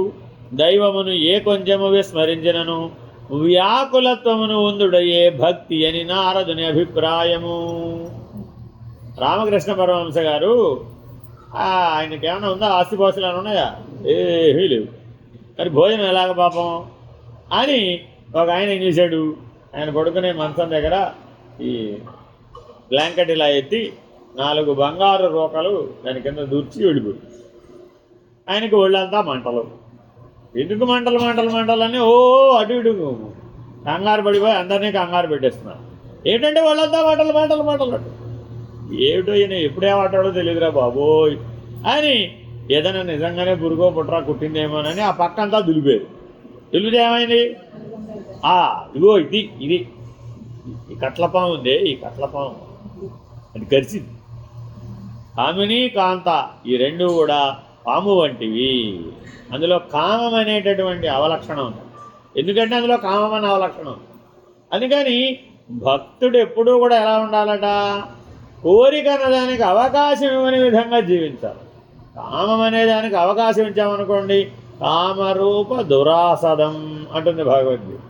దైవమును ఏ కొంచెము విస్మరించినను వ్యాకులత్వమును ఉందుడయే భక్తి అని నారదుని అభిప్రాయము. రామకృష్ణ పరమహంస గారు ఆయనకి ఏమైనా ఉందా? ఆస్తిపాస్తులు ఏమైనా ఉన్నాయా? ఏమీ లేవు. మరి భోజనం ఎలాగ పాపం అని ఒక ఆయన ఏం చేశాడు, ఆయన పడుకునే మంచం దగ్గర ఈ బ్లాంకెట్ ఇలా ఎత్తి 4 బంగారు రోకలు దాని కింద దూర్చి వెళ్ళిపోయి ఆయనకి ఒళ్ళంతా మంటలు. ఎందుకు మంటలు మంటలు మంటలని అటు ఇటు కంగారు పడిపోయి అందరినీ కంగారు పెట్టేస్తున్నారు. ఏంటంటే వాళ్ళంతా మంటలు మంటలు మంటలు అంటు. ఏమిటో ఈయన ఎప్పుడేమంటాడో తెలియదురా బాబోయ్ అని ఏదైనా నిజంగానే పురుగో పుట్రా కుట్టిందేమోనని ఆ పక్కంతా దులిపేది. దులిపితే ఏమైంది? ఇదిగో ఇది ఇది ఈ కట్లపాము ఉంది, ఈ కట్లపాము అది కరిచింది. కామిని కాంత ఈ రెండు కూడా పాము వంటివి. అందులో కామం అనేటటువంటి అవలక్షణం ఉంది. ఎందుకంటే అందులో కామం అనే అవలక్షణం ఉంది. అందుకని భక్తుడు ఎప్పుడూ కూడా ఎలా ఉండాలట? కోరిక అన్నదానికి అవకాశం ఇవ్వని విధంగా జీవించాలి. కామం అనే దానికి అవకాశం ఇచ్చామనుకోండి, కామరూప దురాసదం అంటుంది భగవద్గీత.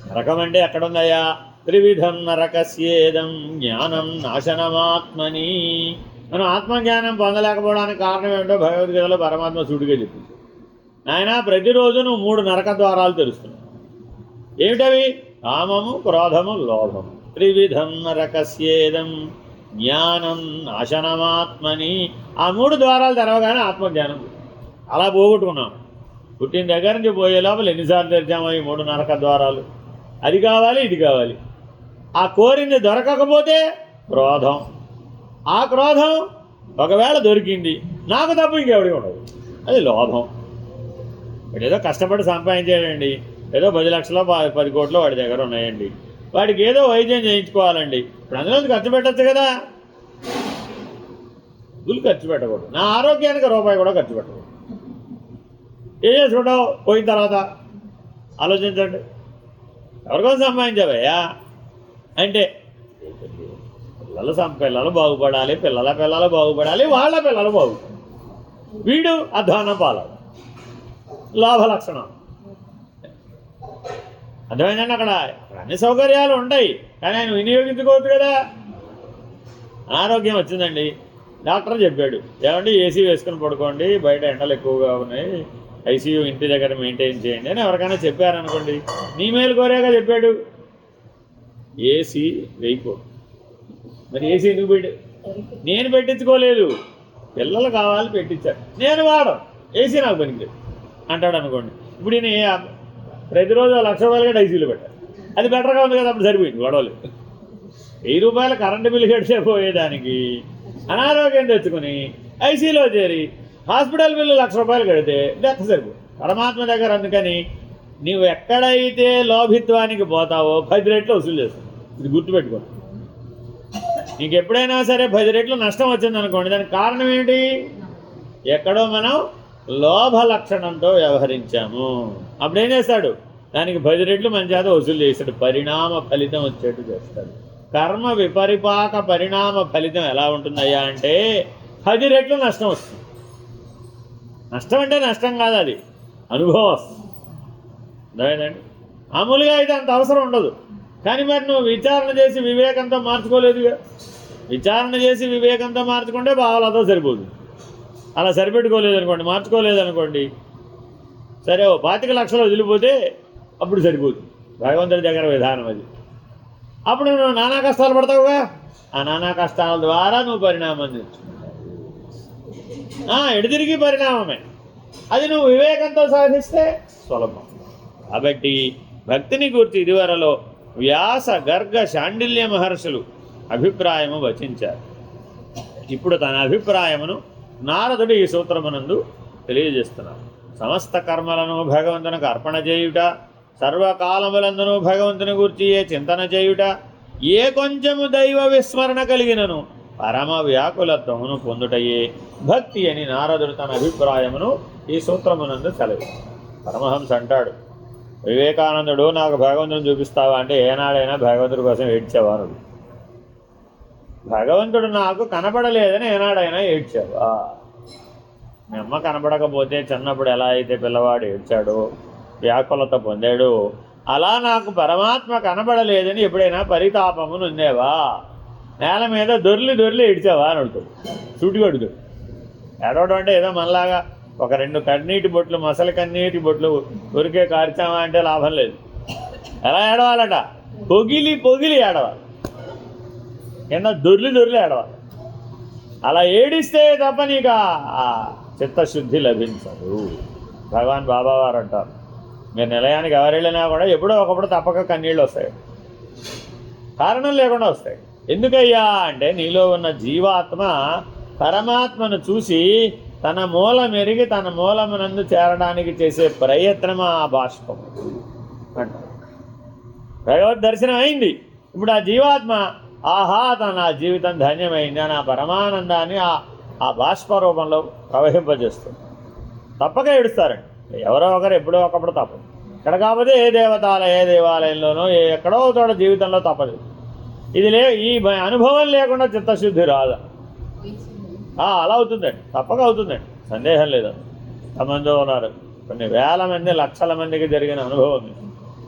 నరకం అంటే ఎక్కడుందయ్యా? త్రివిధం నరకస్యేదం జ్ఞానం నాశనమాత్మని. మనం ఆత్మజ్ఞానం పొందలేకపోవడానికి కారణం ఏంటో భగవద్గీతలో పరమాత్మ సూటిగా చెప్పింది. నాయన ప్రతిరోజు నువ్వు 3 నరక ద్వారాలు తెరుస్తున్నావు. ఏమిటవి? కామము, క్రోధము, లోభము. త్రివిధం నరకస్యేదం జ్ఞానం నాశనమాత్మని. ఆ 3 ద్వారాలు తెరవగానే ఆత్మజ్ఞానం అలా పోగొట్టుకున్నాం. పుట్టిన దగ్గర నుంచి పోయే లోపల ఎన్నిసార్లు తెరిచామో ఈ 3 నరక ద్వారాలు. అది కావాలి, ఇది కావాలి. ఆ కోరింది దొరకకపోతే క్రోధం. ఆ క్రోధం ఒకవేళ దొరికింది, నాకు తప్ప ఇంకెవడి ఉండదు, అది లోభం. వాడు ఏదో కష్టపడి సంపాదించాడండి, ఏదో 10 లక్షలో 10 కోట్లు వాడి దగ్గర ఉన్నాయండి, వాడికి ఏదో వైద్యం చేయించుకోవాలండి. ఇప్పుడు అందులో ఖర్చు పెట్టచ్చు కదా. గుళ్ళు ఖర్చు పెట్టకూడదు. నా ఆరోగ్యానికి రూపాయి కూడా ఖర్చు పెట్టకూడదు. ఏం చేసుకుంటావు పోయిన తర్వాత? ఆలోచించండి. ఎవరికోసం సంపాదించావయ్యా అంటే పిల్లలు బాగుపడాలి, పిల్లలు బాగుపడాలి, వాళ్ళ పిల్లలు బాగుపడాలి. వీడు అధ్వానం పాలాలి. లాభ లక్షణం అర్థమైందండి. అక్కడ అన్ని సౌకర్యాలు ఉంటాయి, కానీ ఆయన వినియోగించుకోవచ్చు కదా. అనారోగ్యం వచ్చిందండి, డాక్టర్ చెప్పాడు, ఏమంటే ఏసీ వేసుకుని పడుకోండి, బయట ఎండలు ఎక్కువగా ఉన్నాయి, ఐసీయూ ఇంటి దగ్గర మెయింటైన్ చేయండి అని ఎవరికైనా చెప్పారనుకోండి, నీ మేలు కోరేగా చెప్పాడు. ఏసీ వేయకూడదు. మరి ఏసీ ఎందుకు పెట్టు? నేను పెట్టించుకోలేదు, పిల్లలు కావాలి పెట్టించాడు, నేను వాడం, ఏసీ నాకు పనికిలేదు అంటాడు అనుకోండి. ఇప్పుడు ఈయన ప్రతిరోజు 1,00,000 రూపాయలు కట్టి ఐసీలో పెట్టారు, అది బెటర్గా ఉంది కదా, అప్పుడు సరిపోయింది గొడవలు. 1000 రూపాయలు కరెంటు బిల్లు కడితే పోయేదానికి అనారోగ్యం తెచ్చుకుని ఐసీలో చేరి హాస్పిటల్ బిల్లు 1,00,000 రూపాయలు కడితే లెక్క సరిపోయి పరమాత్మ దగ్గర. అందుకని నీవు ఎక్కడైతే లోభిత్వానికి పోతావో 10 రెట్లు వసూలు చేస్తావు. ఇది గుర్తుపెట్టుకో. నీకు ఎప్పుడైనా సరే 10 రెట్లు నష్టం వచ్చిందనుకోండి, దానికి కారణం ఏంటి? ఎక్కడో మనం లోభ లక్షణంతో వ్యవహరించాము. అప్పుడు ఏం చేస్తాడు? దానికి 10 రెట్లు మన చేత వసూలు చేస్తాడు, పరిణామ ఫలితం వచ్చేట్టు చేస్తాడు. కర్మ విపరిపాక పరిణామ ఫలితం ఎలా ఉంటుందయ్యా అంటే 10 రెట్లు నష్టం వస్తుంది. నష్టం అంటే నష్టం కాదు, అది అనుభవం వస్తుంది. అర్థమైందండి. మామూలుగా అయితే అంత అవసరం ఉండదు, కానీ మరి నువ్వు విచారణ చేసి వివేకంతో మార్చుకోలేదుగా. విచారణ చేసి వివేకంతో మార్చుకుంటే భావాలతో సరిపోతుంది. అలా సరిపెట్టుకోలేదనుకోండి, మార్చుకోలేదనుకోండి, సరే 25 లక్షలు వదిలిపోతే అప్పుడు సరిపోతుంది. భగవంతుడి దగ్గర విధానం అది. అప్పుడు నువ్వు నానా కష్టాలు పడతావుగా, ఆ నానా కష్టాల ద్వారా నువ్వు పరిణామం తెచ్చుకుంటావు. ఎడతిరిగి పరిణామమే. అది నువ్వు వివేకంతో సాధిస్తే సులభం. కాబట్టి భక్తిని గురించి ఇదివరలో వ్యాస, గర్గ, శాండిల్య మహర్షులు అభిప్రాయము వచించారు. ఇప్పుడు తన అభిప్రాయమును నారదుడు ఈ సూత్రమునందు తెలియజేస్తున్నారు. సమస్త కర్మలను భగవంతునికి అర్పణ చేయుట, సర్వకాలములందునూ భగవంతుని గురించి చింతన చేయుట, ఏ కొంచెము దైవ విస్మరణ కలిగినను పరమ వ్యాకులత్వమును పొందుటయే భక్తి అని నారదుడు తన అభిప్రాయమును ఈ సూత్రమునందు సెలవు. పరమహంస అంటాడు, వివేకానందుడు నాకు భగవంతుని చూపిస్తావా అంటే ఏనాడైనా భగవంతుడి కోసం ఏడ్చేవారు. భగవంతుడు నాకు కనపడలేదని ఏనాడైనా ఏడ్చావా? మీ అమ్మ కనపడకపోతే చిన్నప్పుడు ఎలా అయితే పిల్లవాడు ఏడ్చాడో, వ్యాకులత పొందాడు, అలా నాకు పరమాత్మ కనపడలేదని ఎప్పుడైనా పరితాపము నొందేవా? నేల మీద దొర్లి ఏడ్చావా అని అడుగుతాడు. సూటిగా అడుగుతాడు. ఏడవడం అంటే ఏదో మనలాగా ఒక 2 కన్నీటి బొట్లు, మసలి కన్నీటి బొట్లు ఉరికే కార్చామా అంటే లాభం లేదు. ఎలా ఏడవాలట? పొగిలి ఏడవాలి. కింద దొర్లి ఏడవాలి. అలా ఏడిస్తే తప్ప నీకు ఆ చిత్తశుద్ధి లభించదు. భగవాన్ బాబావారు అంటారు, మీరు నిలయానికి ఎవరు వెళ్ళినా కూడా ఎప్పుడో ఒకప్పుడు తప్పక కన్నీళ్ళు వస్తాయి. కారణం లేకుండా వస్తాయి. ఎందుకయ్యా అంటే నీలో ఉన్న జీవాత్మ పరమాత్మను చూసి తన మూలం ఎరిగి తన మూలమునందు చేరడానికి చేసే ప్రయత్నం ఆ బాష్పం అంటారు. భగవద్ దర్శనం అయింది. ఇప్పుడు ఆ జీవాత్మ ఆహా తన జీవితం ధన్యమైంది అని ఆ పరమానందాన్ని ఆ బాష్ప రూపంలో ప్రవహింపజేస్తుంది. తప్పక ఏడుస్తారండి ఎవరో ఒకరు, ఎప్పుడో ఒకప్పుడు తప్పదు. ఇక్కడ కాకపోతే ఏ దేవాలయంలోనో ఎక్కడో చోట జీవితంలో తప్పదు. ఈ అనుభవం లేకుండా చిత్తశుద్ధి రాదు. అలా అవుతుందండి, తప్పక అవుతుందండి, సందేహం లేదండి. ఎంతమందో ఉన్నారు, కొన్ని వేల మంది, లక్షల మందికి జరిగిన అనుభవం.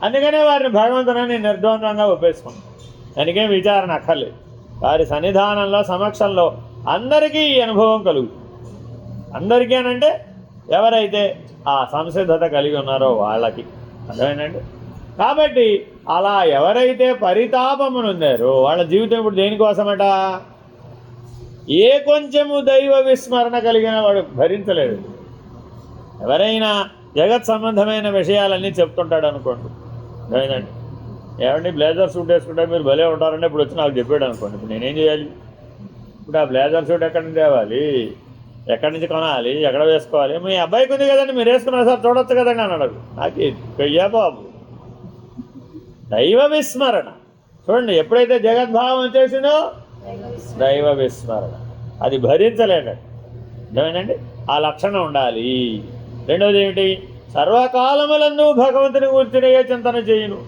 అందుకనే వారిని భగవంతుని నిర్ద్వందంగా ఒప్పేసుకున్నాం. దానికేం విచారణ అక్కర్లేదు. వారి సన్నిధానంలో, సమక్షంలో అందరికీ ఈ అనుభవం కలుగుతుంది. అందరికీ అనంటే ఎవరైతే ఆ సంసిద్ధత కలిగి ఉన్నారో వాళ్ళకి. అర్థమైందండి? కాబట్టి అలా ఎవరైతే పరితాపమునుందారో వాళ్ళ జీవితం ఇప్పుడు దేనికోసమట? ఏ కొంచెము దైవ విస్మరణ కలిగిన వాడు భరించలేడు. ఎవరైనా జగత్ సంబంధమైన విషయాలన్నీ చెప్తుంటాడు అనుకోండి, అర్థమైందండి? ఏమండి బ్లేజర్ సూట్ వేసుకుంటే మీరు భలే ఉంటారంటే ఇప్పుడు వచ్చి నాకు చెప్పాడు అనుకోండి, ఇప్పుడు నేనేం చేయాలి? ఇప్పుడు ఆ బ్లేజర్ సూట్ ఎక్కడి నుంచి తేవాలి, ఎక్కడి నుంచి కొనాలి, ఎక్కడ వేసుకోవాలి? మీ అబ్బాయికి ఉంది కదండి, మీరు వేసుకున్నారు సార్ చూడొచ్చు కదండి అని అన్నాడు. నాకు అయ్యా బాబు, దైవ విస్మరణ చూడండి, ఎప్పుడైతే జగద్భావం వచ్చేసిందో దైవ విస్మరణ అది భరించలేదండి. అర్థమేనండి? ఆ లక్షణం ఉండాలి. రెండవది ఏమిటి? సర్వకాలములందు భగవంతుని గురించిన ఏ చింతన చేయను.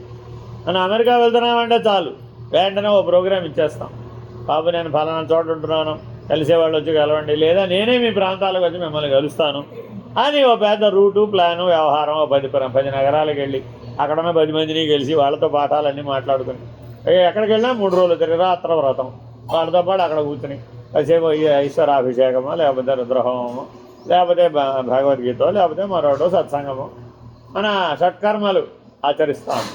మనం అమెరికా వెళ్తున్నామంటే చాలు, వెంటనే ఓ ప్రోగ్రాం ఇచ్చేస్తాం. బాబు నేను ఫలానా చోట ఉంటున్నాను, కలిసేవాళ్ళు వచ్చి కలవండి, లేదా నేనే మీ ప్రాంతాలకు వచ్చి మిమ్మల్ని కలుస్తాను అని ఓ పెద్ద రూటు, ప్లాను, వ్యవహారం, 10 నగరాలకు వెళ్ళి అక్కడ ఉన్న 10 మందిని కలిసి వాళ్ళతో పాఠాలన్నీ మాట్లాడుకుని ఎక్కడికి వెళ్ళినా 3 రోజులు త్రిరాత్ర వ్రతం వాళ్ళతో పాటు అక్కడ కూర్చుని కాసేపు ఈశ్వరాభిషేకమో, లేకపోతే రుద్రహోమమో, లేకపోతే భగవద్గీత, లేకపోతే మరొకటో సత్సంగమో మన షట్కర్మలు ఆచరిస్తాము.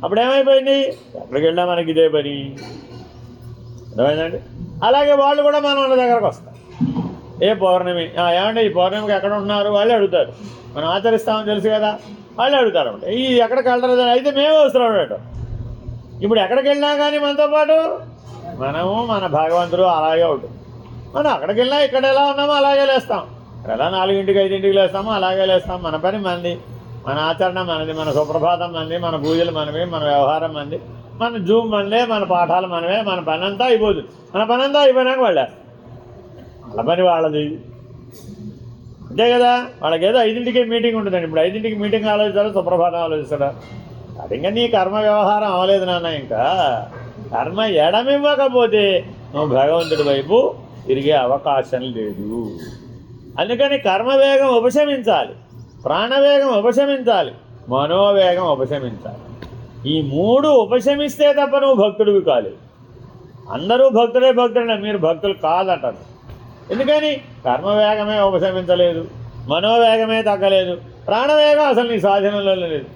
అప్పుడేమైపోయింది? ఎక్కడికి వెళ్ళినా మనకి ఇదే పని. అర్థమైందండి? అలాగే వాళ్ళు కూడా మన వాళ్ళ దగ్గరకు వస్తారు. ఏ పౌర్ణమి, ఏమంటే ఈ పౌర్ణమికి ఎక్కడ ఉంటున్నారు వాళ్ళే అడుగుతారు. మనం ఆచరిస్తామని తెలుసు కదా, వాళ్ళే అడుగుతారు. అంటే ఈ ఎక్కడికి వెళ్ళరు అయితే మేమే వస్తున్నాం అన్నట్టు. ఇప్పుడు ఎక్కడికి వెళ్ళినా కానీ మనతో పాటు మనము మన భగవంతుడు అలాగే ఉంటుంది. మనం అక్కడికి వెళ్ళినా ఇక్కడ ఎలా ఉన్నామో అలాగే లేస్తాం. ఇక్కడ ఎలా 4ంటికి 5ంటికి లేస్తామో అలాగే లేస్తాం. మన పని మనది, మన ఆచరణ మనది, మన సుప్రభాతం మనది, మన పూజలు మనవి, మన వ్యవహారం మనది, మన జూమ్ మనదే, మన పాఠాలు మనవే. మన పని అంతా అయిపోతుంది. మన పని అంతా అయిపోయినాక వాళ్ళేస్తాం. వాళ్ళ పని వాళ్ళది, అంతే కదా. వాళ్ళకి ఏదో 5ంటికి మీటింగ్ ఉంటుందండి. ఇప్పుడు 5ంటికి మీటింగ్ ఆలోచిస్తారా, సుప్రభాతం ఆలోచిస్తారా? అది ఇంకా నీ కర్మ వ్యవహారం అవ్వలేదు నాన్న. ఇంకా కర్మ ఎడమివ్వకపోతే నువ్వు భగవంతుడి వైపు తిరిగే అవకాశం లేదు. అందుకని కర్మవేగం ఉపశమించాలి, ప్రాణవేగం ఉపశమించాలి, మనోవేగం ఉపశమించాలి. ఈ 3 ఉపశమిస్తే తప్ప నువ్వు భక్తుడివి కాలేదు. అందరూ భక్తుడే మీరు భక్తులు కాదంటారు. ఎందుకని? కర్మవేగమే ఉపశమించలేదు, మనోవేగమే తగ్గలేదు, ప్రాణవేగం అసలు నీ స్వాధీనంలో లేదు.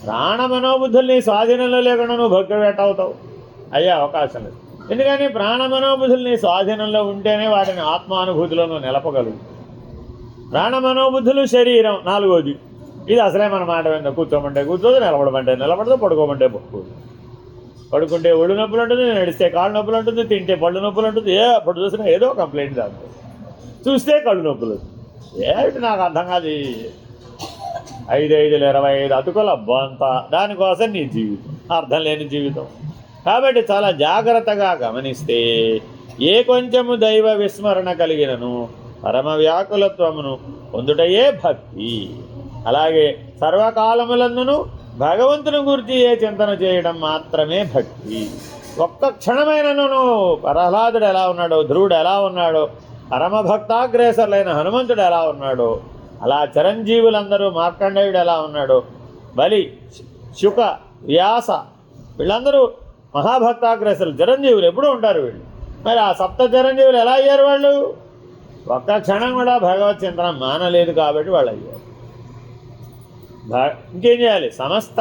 ప్రాణ మనోబుద్ధులు నీ స్వాధీనంలో లేకుండా నువ్వు భక్తుడు ఎట్ట అవుతావు? అయ్యే అవకాశం లేదు. ఎందుకని? ప్రాణ మనోబుద్ధులు నీ స్వాధీనంలో ఉంటేనే వాటిని ఆత్మానుభూతిలో నువ్వు నిలపగలుగు. ప్రాణమనోబుద్ధులు శరీరం 4వది. ఇది అసలే మన మాట విందా, కూర్చోమంటే కూర్చోదు, నిలబడమంటే నిలబడదు, పడుకోమంటే పడుకోదు. పడుకుంటే ఒళ్ళు నొప్పులు ఉంటుంది, నడిస్తే కాళ్ళు నొప్పులు ఉంటుంది, తింటే పళ్ళు నొప్పులు ఉంటుంది, అప్పుడు చూసినా ఏదో కంప్లైంట్ దాంట్లో, చూస్తే కళ్ళు నొప్పులు. ఏమిటి నాకు అర్థం కాదు. 5,5,25 అతుకుల బొంత, దానికోసం నీ జీవితం అర్థం లేని జీవితం. కాబట్టి చాలా జాగ్రత్తగా గమనిస్తే ఏ కొంచెము దైవ విస్మరణ కలిగినను పరమ వ్యాకులత్వమును పొందుటయే భక్తి. అలాగే సర్వకాలములందును భగవంతుని గురించి ఏ చింతన చేయడం మాత్రమే భక్తి. ఒక్క క్షణమైనను ప్రహ్లాదుడు ఎలా ఉన్నాడో, ధ్రువుడు ఎలా ఉన్నాడో, పరమభక్తాగ్రేసరులైన హనుమంతుడు ఎలా ఉన్నాడో, అలా చిరంజీవులందరూ మార్కండేయుడు ఎలా ఉన్నాడో, బలి, శుక, వ్యాస వీళ్ళందరూ మహాభక్తాగ్రేసరులు, చిరంజీవులు ఎప్పుడూ ఉంటారు వీళ్ళు. మరి ఆ సప్త చిరంజీవులు ఎలా అయ్యారు? వాళ్ళు ఒక్క క్షణం కూడా భగవత్ చింతన మానలేదు కాబట్టి వాళ్ళు అయ్యారు. ఇంకేం చేయాలి? సమస్త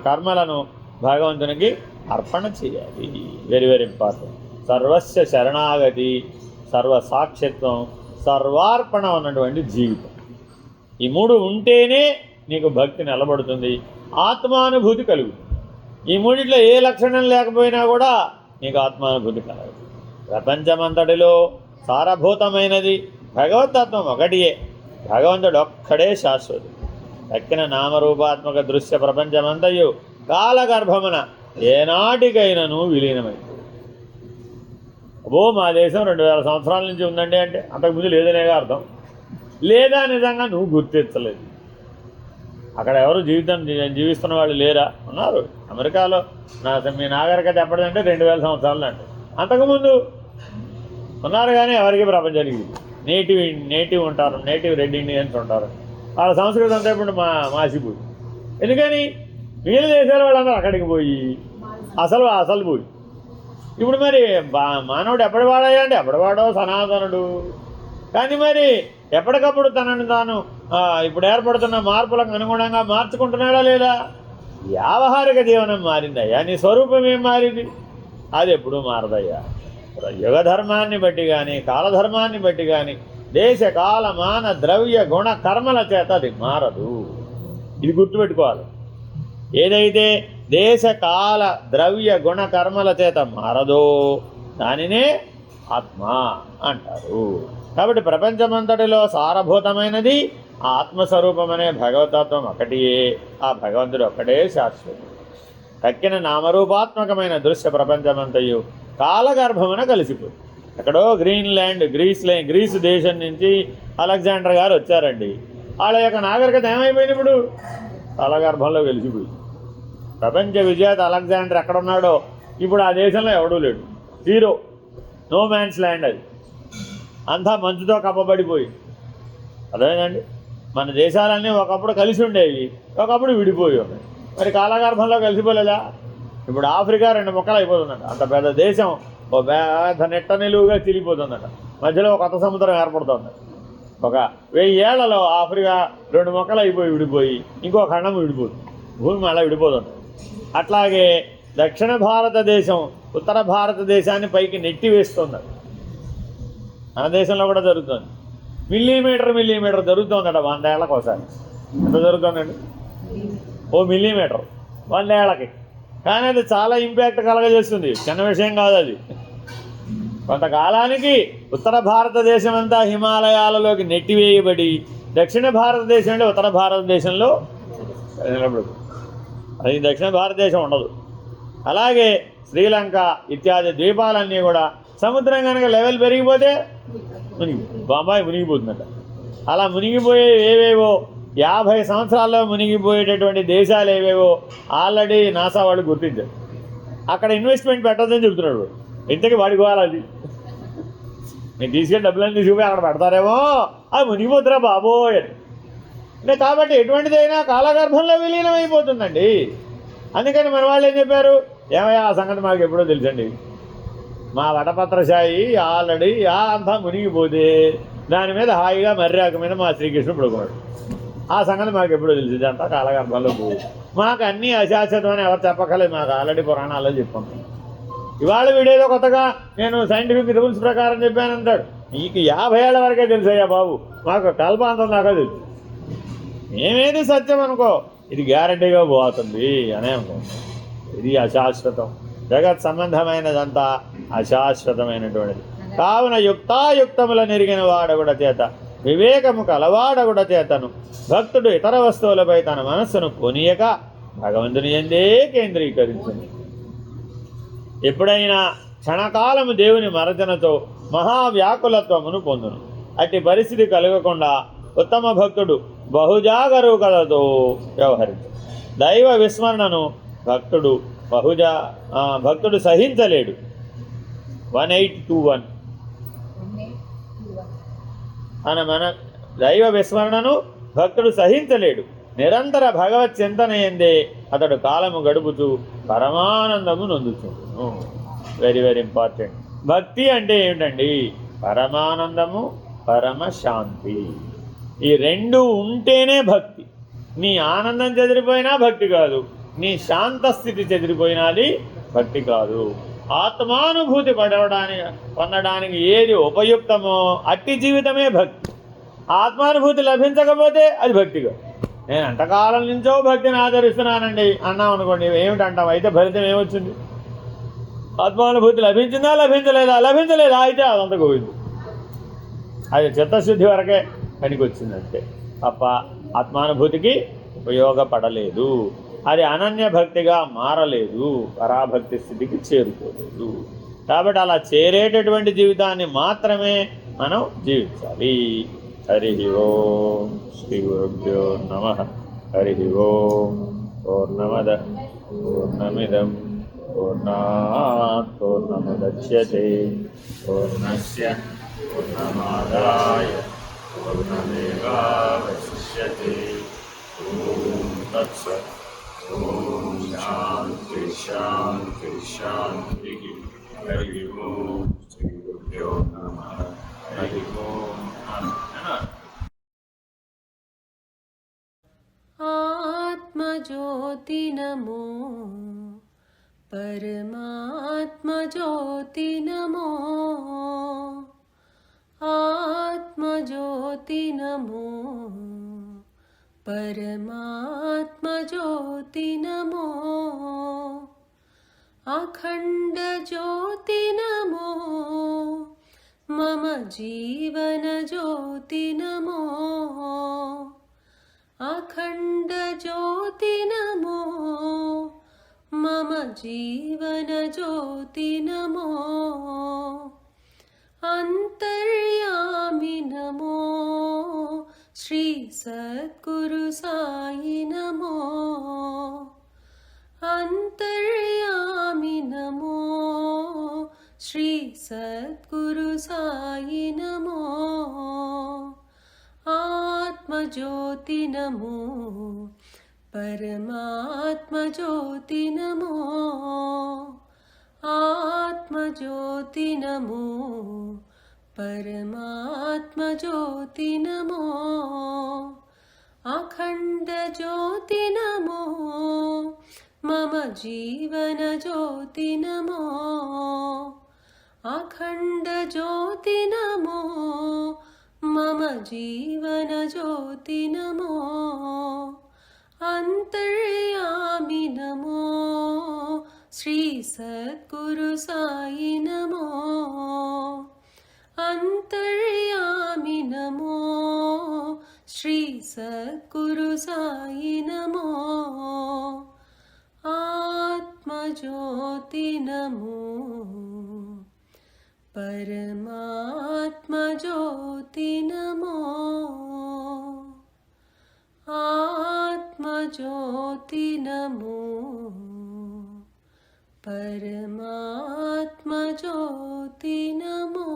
కర్మలను భగవంతునికి అర్పణ చేయాలి. Very very important. సర్వస్య శరణాగతి, సర్వసాక్షిత్వం, సర్వార్పణ ఉన్నటువంటి జీవితం. ఈ 3 ఉంటేనే నీకు భక్తి నిలబడుతుంది, ఆత్మానుభూతి కలుగుతుంది. ఈ 3 ఏ లక్షణం లేకపోయినా కూడా నీకు ఆత్మానుభూతి కలగదు. ప్రపంచమంతటిలో సారభూతమైనది భగవతత్వం ఒకటియే. భగవంతుడు ఒక్కడే శాశ్వతుడు. దక్కిన నామరూపాత్మక దృశ్య ప్రపంచమంతయు కాలగర్భమున ఏనాటికైనాను విలీనమైంది. మా దేశం 2000 సంవత్సరాల నుంచి ఉందండి అంటే అంతకుముందు లేదనేగా అర్థం. లేదా నిజంగా నువ్వు గుర్తించలేదు. అక్కడ ఎవరు జీవిస్తున్న వాళ్ళు లేరా? ఉన్నారు. అమెరికాలో మీ నాగరికత ఎప్పటిదంటే 2000 సంవత్సరాలు అంటే. అంతకుముందు ఉన్నారు కానీ ఎవరికి ప్రపంచానికి నేటివ్ ఉంటారు, నేటివ్ రెడ్ ఇండియన్స్ ఉంటారు. వాళ్ళ సంస్కృతి అంతా ఇప్పుడు మాసిపోయి. ఎందుకని మిగిలిన దేశాల వాళ్ళందరూ అక్కడికి పోయి అసలు పోయి. ఇప్పుడు మరి మానవుడు ఎప్పటి వాడయ్యా అంటే ఎప్పటివాడో సనాతనుడు. కానీ మరి ఎప్పటికప్పుడు తనను తాను ఇప్పుడు ఏర్పడుతున్న మార్పులకు అనుగుణంగా మార్చుకుంటున్నాడా లేదా? వ్యావహారిక జీవనం మారిందయ్యా, నీ స్వరూపం ఏం మారింది? అది ఎప్పుడూ మారదయ్యా. యుగ ధర్మాన్ని బట్టి కానీ, కాలధర్మాన్ని బట్టి కానీ, దేశ కాల మాన ద్రవ్య గుణ కర్మల చేత అది మారదు. ఇది గుర్తుపెట్టుకోవాలి. ఏదైతే దేశ కాల ద్రవ్య గుణ కర్మల చేత మారదో దానినే ఆత్మ అంటారు. కాబట్టి ప్రపంచమంతటిలో సారభూతమైనది ఆత్మస్వరూపమనే భగవతత్వం ఒకటియే. ఆ భగవంతుడు ఒక్కడే శాశ్వతుడు. తక్కిన నామరూపాత్మకమైన దృశ్య ప్రపంచమంతయు కాలగర్భమున కలిసిపోయి. ఎక్కడో గ్రీసు దేశం నుంచి అలెగ్జాండర్ గారు వచ్చారండి. వాళ్ళ యొక్క నాగరికత ఏమైపోయింది? ఇప్పుడు కాలగర్భంలో కలిసిపోయి. ప్రపంచ విజేత అలెగ్జాండర్ ఎక్కడున్నాడో ఇప్పుడు ఆ దేశంలో ఎవడూ లేడు. Zero, no man's land. అది అంతా మంచుతో కప్పబడిపోయి. అదేనండి, మన దేశాలన్నీ ఒకప్పుడు కలిసి ఉండేవి, ఒకప్పుడు విడిపోయి ఉన్నాయి. మరి కాలగర్భంలో కలిసిపోలేదా? ఇప్పుడు ఆఫ్రికా 2 ముక్కలు అయిపోతుందట. అంత పెద్ద దేశం ఓ పెద్ద నెట్ట నిలువుగా చిరిగిపోతుందట. మధ్యలో ఒక కొత్త సముద్రం ఏర్పడుతుంది. ఒక 1000 ఏళ్లలో ఆఫ్రికా 2 ముక్కలు అయిపోయి విడిపోయి ఇంకో ఖండం విడిపోతుంది. భూమి మళ్ళీ విడిపోతుంది. అట్లాగే దక్షిణ భారతదేశం ఉత్తర భారతదేశాన్ని పైకి నెట్టి వేస్తుంది. మన దేశంలో కూడా జరుగుతుంది. మిల్లీమీటర్ జరుగుతుందట 100 ఏళ్ళకి ఒకసారి. ఎంత జరుగుతుందండి? ఓ మిల్లీమీటర్ 100 ఏళ్ళకి. కానీ అది చాలా ఇంపాక్ట్ కలగజేస్తుంది. చిన్న విషయం కాదు అది. కొంతకాలానికి ఉత్తర భారతదేశం అంతా హిమాలయాలలోకి నెట్టివేయబడి దక్షిణ భారతదేశంలో ఉత్తర భారతదేశంలో నిలబడుతుంది. అది దక్షిణ భారతదేశం ఉండదు. అలాగే శ్రీలంక ఇత్యాది ద్వీపాలన్నీ కూడా సముద్రం కనుక లెవెల్ పెరిగిపోతే బాంబాయి మునిగిపోతుందట. అలా మునిగిపోయే ఏవేవో 50 సంవత్సరాల్లో మునిగిపోయేటటువంటి దేశాలు ఏవేవో ఆల్రెడీ నాసా వాళ్ళు గుర్తించారు. అక్కడ ఇన్వెస్ట్మెంట్ పెట్టద్దని చెబుతున్నాడు వాడు. ఇంతకీ వాడుకోవాలి. అది నేను తీసుకెళ్ళి డబ్బులన్నీ తీసుకుపోయి అక్కడ పెడతారేమో, అది మునిగిపోతురా బాబోయ్ అని. కాబట్టి ఎటువంటిదైనా కాలగర్భంలో విలీనం అయిపోతుందండి. అందుకని మన వాళ్ళు ఏం చెప్పారు? ఏమయ్యా ఆ సంగతి మాకు ఎప్పుడో తెలుసండి. మా వటపత్రశాయి ఆల్రెడీ అంతా మునిగిపోతే దాని మీద హాయిగా మర్యాక మీద మా శ్రీకృష్ణుడు పడుకున్నాడు. ఆ సంగతి మాకు ఎప్పుడో తెలిసింది. అంతా కాలగర్భంలో పోయి మాకు అన్నీ అశాశ్వతమని ఎవరు చెప్పకలేదు. మాకు ఆల్రెడీ పురాణాల్లో చెప్పాను. ఇవాళ వీడేదో కొత్తగా నేను సైంటిఫిక్ రూల్స్ ప్రకారం చెప్పానంటాడు. నీకు 50 ఏళ్ళ వరకే తెలుసయ్యా బాబు, మాకు కల్పాంతం దాకా తెలుసు. మేమేది సత్యం అనుకో, ఇది గ్యారంటీగా పోతుంది అనే అనుకుంటాం. ఇది అశాశ్వతం. జగత్ సంబంధమైనదంతా అశాశ్వతమైనటువంటిది. కావున యుక్తాయుక్తముల నెరిగిన వాడగుడ చేత, వివేకము కలవాడగుడ చేతను భక్తుడు ఇతర వస్తువులపై తన మనస్సును కొనియక భగవంతుని యందే కేంద్రీకరించింది. ఎప్పుడైనా క్షణకాలము దేవుని మరచనతో మహావ్యాకులత్వమును పొందును. అట్టి పరిస్థితి కలగకుండా ఉత్తమ భక్తుడు బహుజాగరూకతతో వ్యవహరించు. దైవ విస్మరణను భక్తుడు సహించలేడు. 1821 మన దైవ విస్మరణను భక్తుడు సహించలేడు. నిరంతర భగవత్ చింతనయందే అతడు కాలము గడుపుతూ పరమానందము నొందుచుండును. Very very important. భక్తి అంటే ఏమిటండి? పరమానందము, పరమశాంతి. ఈ రెండు ఉంటేనే భక్తి. నీ ఆనందం చెదిరిపోయినా భక్తి కాదు, నీ శాంతస్థితి చెదిరిపోయినది భక్తి కాదు. ఆత్మానుభూతి పొందడానికి ఏది ఉపయుక్తమో అట్టి జీవితమే భక్తి. ఆత్మానుభూతి లభించకపోతే అది భక్తి కాదు. నేను అంతకాలం నుంచో భక్తిని ఆచరిస్తున్నానండి అన్నాం అనుకోండి, ఏమిటంటాం? అయితే ఫలితం ఏమొచ్చింది? ఆత్మానుభూతి లభించిందా, లభించలేదా అయితే అదంతా పోయింది. అది చిత్తశుద్ధి వరకే పనికొచ్చిందంటే తప్ప ఆత్మానుభూతికి ఉపయోగపడలేదు. అది అనన్య భక్తిగా మారలేదు, పరాభక్తి స్థితికి చేరుకోలేదు. కాబట్టి అలా చేరేటటువంటి జీవితాన్ని మాత్రమే మనం జీవించాలి. హరి ఓం శ్రీ గురుభ్యో నమః. హరి ఓం. పూర్ణమద పూర్ణమిదం పూర్ణాత్ పూర్ణముదచ్యతే పూర్ణస్య పూర్ణమాదాయ పూర్ణమేవావశిష్యతే. ఓం తత్సత్. ఓం శాంతి శాంతి శాంతి. హరి ఓం శ్రీ గురుభ్యో నమః. హరి ఓం. आत्मज्योति नमो परमात्मज्योति नमो आत्मज्योति नमो परमात्मज्योति नमो अखंड ज्योति नमो मम जीवन ज्योति नमो अखंड ज्योति नमो मम जीवन ज्योति नमो अंतर्यामि नमो श्री सद्गुरु साई नमो अंतर्यामि नमो श्री सद्गुरु साई नमो आत्मज्योति नमो परमात्मज्योति नमो आत्मज्योति नमो परमात्मज्योति नमो अखंड ज्योति नमो मम जीवन ज्योति नमो अखंड ज्योति नमो मम जीवन ज्योति नमो अंतर्यामि नमो श्री सद्गुरु साई नमो अंतर्यामि नमो श्री सद्गुरु साई नमो आत्मज्योति नमो परमात्मज्योति नमो आत्मज्योति नमो परमात्मज्योति नमो।